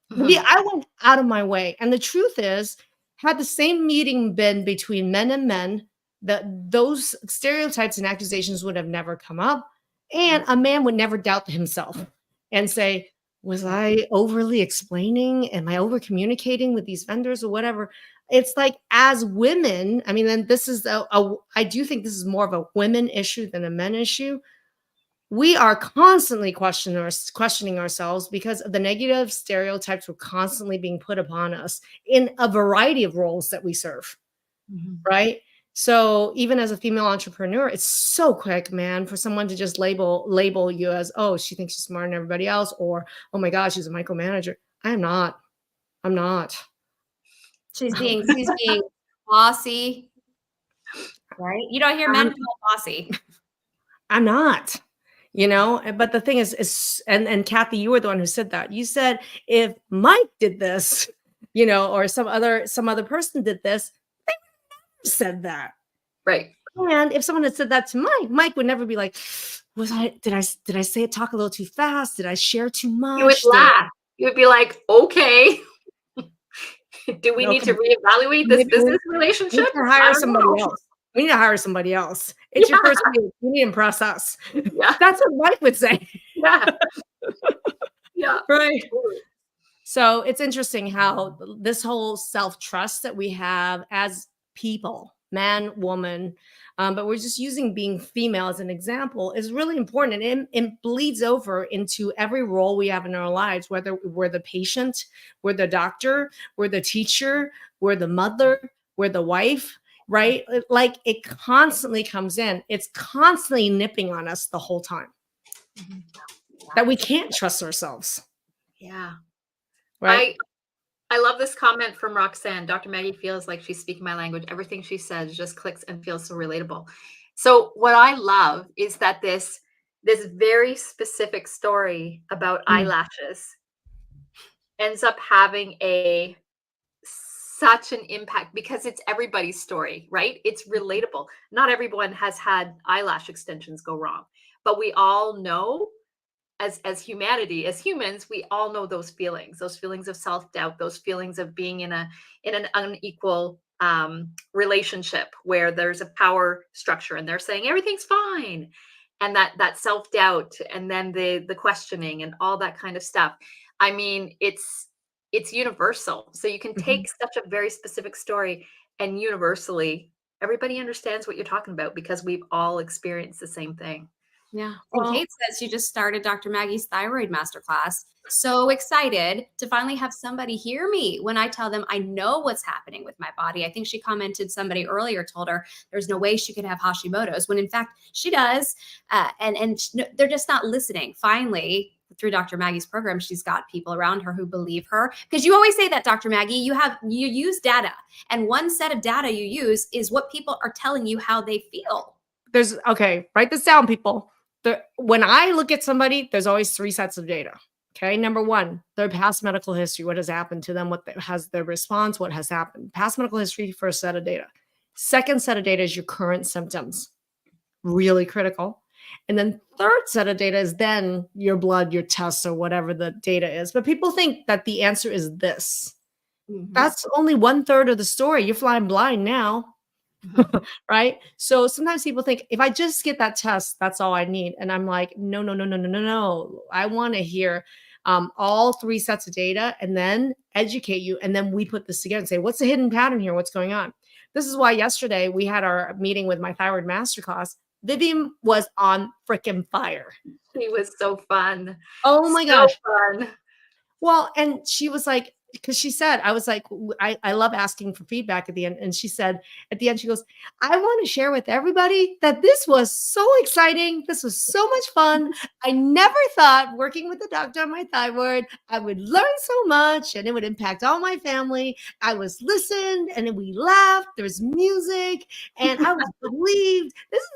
I went out of my way. And the truth is, had the same meeting been between men and men, those stereotypes and accusations would have never come up. And a man would never doubt himself and say, was I overly explaining? Am I over communicating with these vendors or whatever? It's like, as women, I mean, and this is I do think this is more of a women issue than a men issue. We are constantly questioning ourselves because of the negative stereotypes we're constantly being put upon us in a variety of roles that we serve, right? So even as a female entrepreneur, it's so quick, man, for someone to just label you as, oh, she thinks she's smarter than everybody else, or oh my God, she's a micromanager. I'm not. I'm not. She's being bossy, right? You don't hear men I'm, call bossy. I'm not. But the thing is and Kathy, you were the one who said that. You said if Mike did this, or some other person did this, they said that. Right. And if someone had said that to Mike would never be like, did I say it, talk a little too fast? Did I share too much? You would laugh. You would be like, okay, do we need to reevaluate this business relationship? We need to hire somebody else. We need to hire somebody else. It's your first meeting. You need to impress us. Yeah. That's what Mike would say. Yeah. Yeah. Right. So it's interesting how this whole self-trust that we have as people, man, woman, but we're just using being female as an example, is really important. And it bleeds over into every role we have in our lives, whether we're the patient, we're the doctor, we're the teacher, we're the mother, we're the wife, right? Like it constantly comes in. It's constantly nipping on us the whole time that we can't trust ourselves. Yeah. Right. I love this comment from Roxanne. Dr. Maggie feels like she's speaking my language. Everything she says just clicks and feels so relatable. So what I love is that this very specific story about eyelashes ends up having such an impact because it's everybody's story, right? It's relatable. Not everyone has had eyelash extensions go wrong, but we all know as humanity, as humans, we all know those feelings of self-doubt, those feelings of being in an unequal relationship where there's a power structure and they're saying everything's fine, and that self-doubt, and then the questioning and all that kind of stuff. I mean, it's universal. So you can take such a very specific story and universally everybody understands what you're talking about because we've all experienced the same thing. Yeah. And Kate says she just started Dr. Maggie's thyroid masterclass. So excited to finally have somebody hear me when I tell them I know what's happening with my body. I think she commented somebody earlier told her there's no way she could have Hashimoto's when in fact she does. And they're just not listening. Finally, through Dr. Maggie's program, she's got people around her who believe her. Because you always say that, Dr. Maggie, you use data. And one set of data you use is what people are telling you how they feel. Write this down, people. When I look at somebody, there's always 3 sets of data. Okay. Number 1, their past medical history. What has happened to them? What has their response? What has happened? Past medical history, first set of data. Second set of data is your current symptoms. Really critical. And then third set of data is then your blood, your tests, or whatever the data is. But people think that the answer is this. That's only 1/3 of the story. You're flying blind now. Right? So sometimes people think if I just get that test, that's all I need. And I'm like, no. I want to hear all 3 sets of data and then educate you. And then we put this together and say, what's the hidden pattern here? What's going on? This is why yesterday we had our meeting with my thyroid masterclass. Vivian was on freaking fire. He was so fun. Oh my gosh. Fun. Well, and she was like, because she said, I was like, I love asking for feedback at the end. And she said, at the end, she goes, I want to share with everybody that this was so exciting. This was so much fun. I never thought working with the doctor on my thyroid, I would learn so much and it would impact all my family. I was listened and we laughed. There's music and I was relieved. This is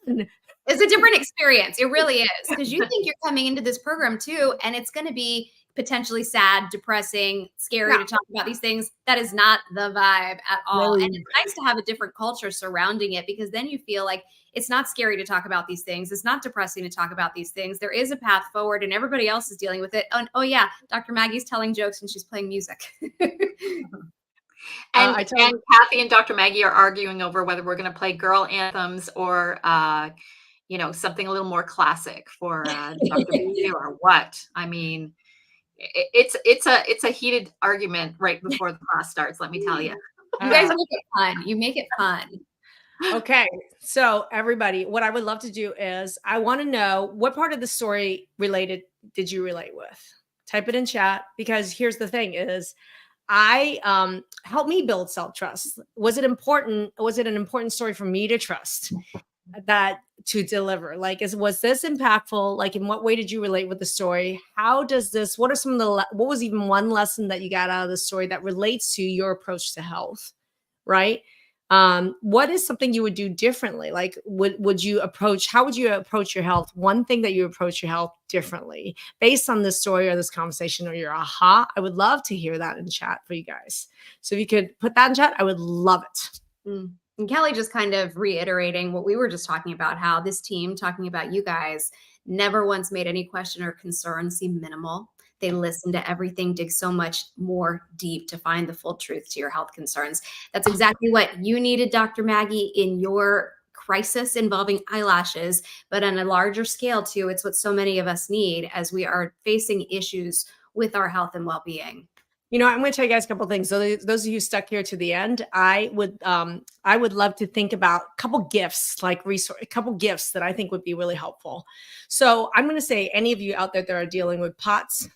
so fun. It's a different experience. It really is. Because you think you're coming into this program too, and it's going to be potentially sad, depressing, scary to talk about these things. That is not the vibe at all. And it's nice to have a different culture surrounding it because then you feel like it's not scary to talk about these things. It's not depressing to talk about these things. There is a path forward and everybody else is dealing with it. Oh yeah, Dr. Maggie's telling jokes and she's playing music. And Kathy and Dr. Maggie are arguing over whether we're going to play girl anthems or something a little more classic for Dr. Maggie or what. I mean, it's a heated argument right before the class starts. Let me tell you. You guys make it fun. You make it fun. Okay. So everybody, what I would love to do is I want to know what part of the story did you relate with? Type it in chat because here's the thing is I helped me build self-trust. Was it important? Was it an important story for me to trust that to deliver? Like, was this impactful? Like, in what way did you relate with the story? How does this, what are some of the, what was even one lesson that you got out of the story that relates to your approach to health? Right. What is something you would do differently? Like, would you approach, how would you approach your health? One thing that you approach your health differently based on this story or this conversation or your aha. I would love to hear that in chat for you guys. So if you could put that in chat, I would love it. And Kelly just kind of reiterating what we were just talking about, how this team, talking about you guys, never once made any question or concern seem minimal. They listen to everything, dig so much more deep to find the full truth to your health concerns. That's exactly what you needed, Dr. Maggie, in your crisis involving eyelashes, but on a larger scale too. It's what so many of us need as we are facing issues with our health and well-being. You know, I'm going to tell you guys a couple of things. So those of you stuck here to the end, I would love to think about a couple gifts, like a couple gifts that I think would be really helpful. So I'm going to say, any of you out there that are dealing with POTS,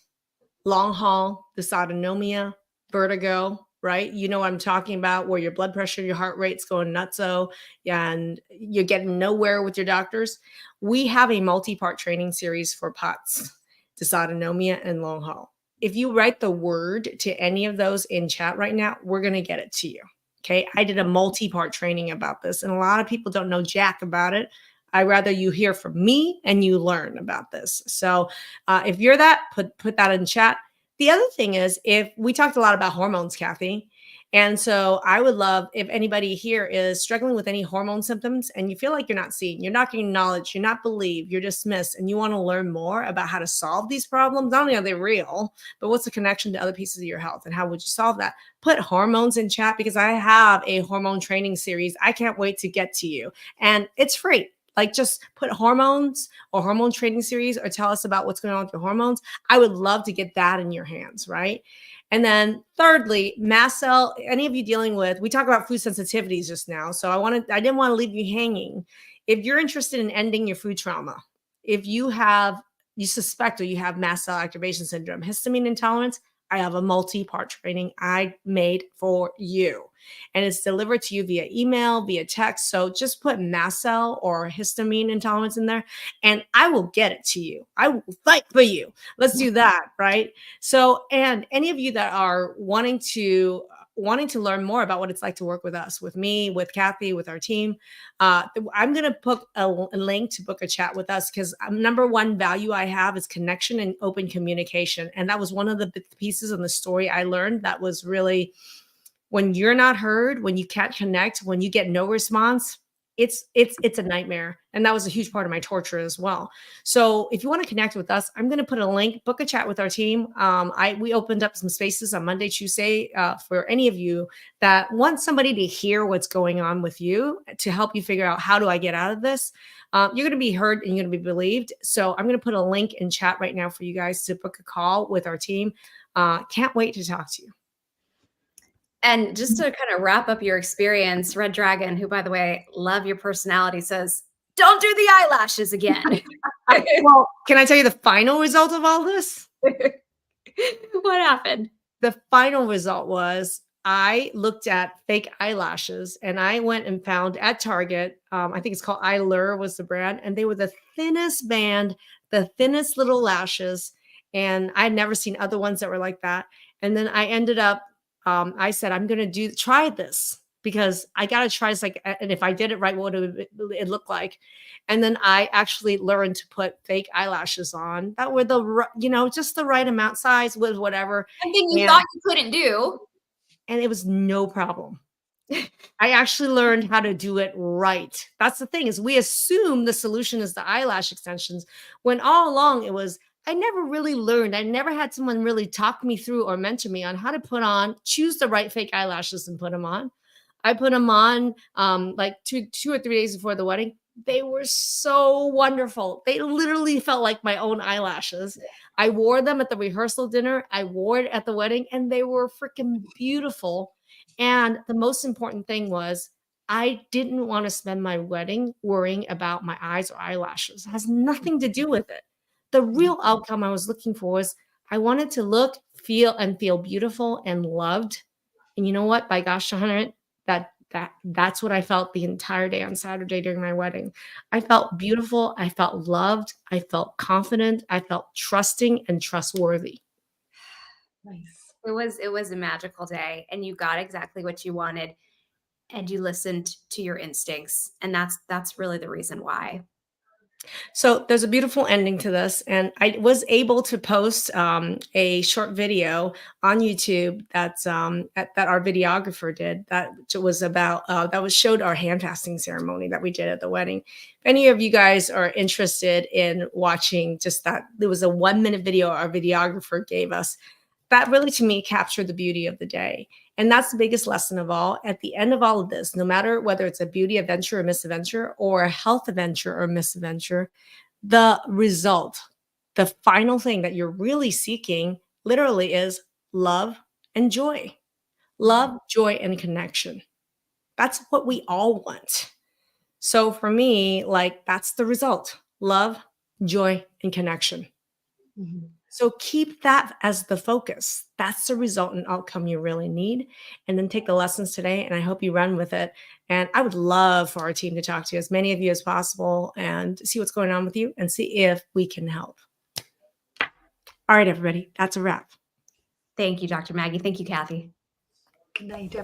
long haul, dysautonomia, vertigo, right? You know what I'm talking about, where your blood pressure, your heart rate's going nutso, and you're getting nowhere with your doctors. We have a multi-part training series for POTS, dysautonomia, and long haul. If you write the word to any of those in chat right now, we're going to get it to you. Okay. I did a multi-part training about this, and a lot of people don't know jack about it. I'd rather you hear from me and you learn about this. So if you're that, put that in chat. The other thing is, if we talked a lot about hormones, Kathy, and so I would love if anybody here is struggling with any hormone symptoms and you feel like you're not seen, you're not getting knowledge, you're not believed, you're dismissed, and you want to learn more about how to solve these problems. Not only are they real, but what's the connection to other pieces of your health and how would you solve that? Put hormones in chat, because I have a hormone training series. I can't wait to get to you, and it's free. Like, just put hormones or hormone training series, or tell us about what's going on with your hormones. I would love to get that in your hands, right? And then thirdly, mast cell, any of you dealing with, we talked about food sensitivities just now. So I didn't want to leave you hanging. If you're interested in ending your food trauma, if you suspect or you have mast cell activation syndrome, histamine intolerance, I have a multi-part training I made for you. And it's delivered to you via email, via text. So just put mast cell or histamine intolerance in there, and I will get it to you. I will fight for you. Let's do that, right? So, and any of you that are wanting to learn more about what it's like to work with us, with me, with Kathy, with our team, I'm going to put a link to book a chat with us, because number one value I have is connection and open communication. And that was one of the pieces in the story I learned that was really, when you're not heard, when you can't connect, when you get no response, it's a nightmare. And that was a huge part of my torture as well. So if you want to connect with us, I'm going to put a link, book a chat with our team. We opened up some spaces on Monday, Tuesday for any of you that want somebody to hear what's going on with you, to help you figure out, how do I get out of this? You're going to be heard and you're going to be believed. So I'm going to put a link in chat right now for you guys to book a call with our team. Can't wait to talk to you. And just to kind of wrap up your experience, Red Dragon, who, by the way, love your personality, says, don't do the eyelashes again. Well, can I tell you the final result of all this? What happened? The final result was, I looked at fake eyelashes, and I went and found at Target, I think it's called Eyelash was the brand, and they were the thinnest band, the thinnest little lashes. And I'd never seen other ones that were like that. And then I ended up, I said, I'm going to try this, because I got to try this. Like, and if I did it right, what would it look like? And then I actually learned to put fake eyelashes on that were just the right amount, size, with whatever. Something you thought you couldn't do. And it was no problem. I actually learned how to do it right. That's the thing, is we assume the solution is the eyelash extensions, when all along it was, I never really learned. I never had someone really talk me through or mentor me on how to choose the right fake eyelashes and put them on. I put them on like two or 3 days before the wedding. They were so wonderful. They literally felt like my own eyelashes. I wore them at the rehearsal dinner. I wore it at the wedding, and they were freaking beautiful. And the most important thing was, I didn't want to spend my wedding worrying about my eyes or eyelashes. It has nothing to do with it. The real outcome I was looking for was, I wanted to look, feel, and feel beautiful and loved. And you know what? By gosh darn it, that's what I felt the entire day on Saturday during my wedding. I felt beautiful. I felt loved. I felt confident. I felt trusting and trustworthy. Nice. It was a magical day, and you got exactly what you wanted, and you listened to your instincts, and that's really the reason why. So there's a beautiful ending to this, and I was able to post a short video on YouTube that our videographer did. That was about that was showed our hand fasting ceremony that we did at the wedding. If any of you guys are interested in watching just that, there was a 1-minute video our videographer gave us. That really, to me, captured the beauty of the day. And that's the biggest lesson of all. At the end of all of this, no matter whether it's a beauty adventure or misadventure, or a health adventure or misadventure, the result, the final thing that you're really seeking literally is love and joy. Love, joy, and connection. That's what we all want. So for me, like, that's the result: love, joy, and connection. So keep that as the focus. That's the result and outcome you really need. And then take the lessons today, and I hope you run with it. And I would love for our team to talk to as many of you as possible and see what's going on with you and see if we can help. All right, everybody, that's a wrap. Thank you, Dr. Maggie. Thank you, Kathy. Good night.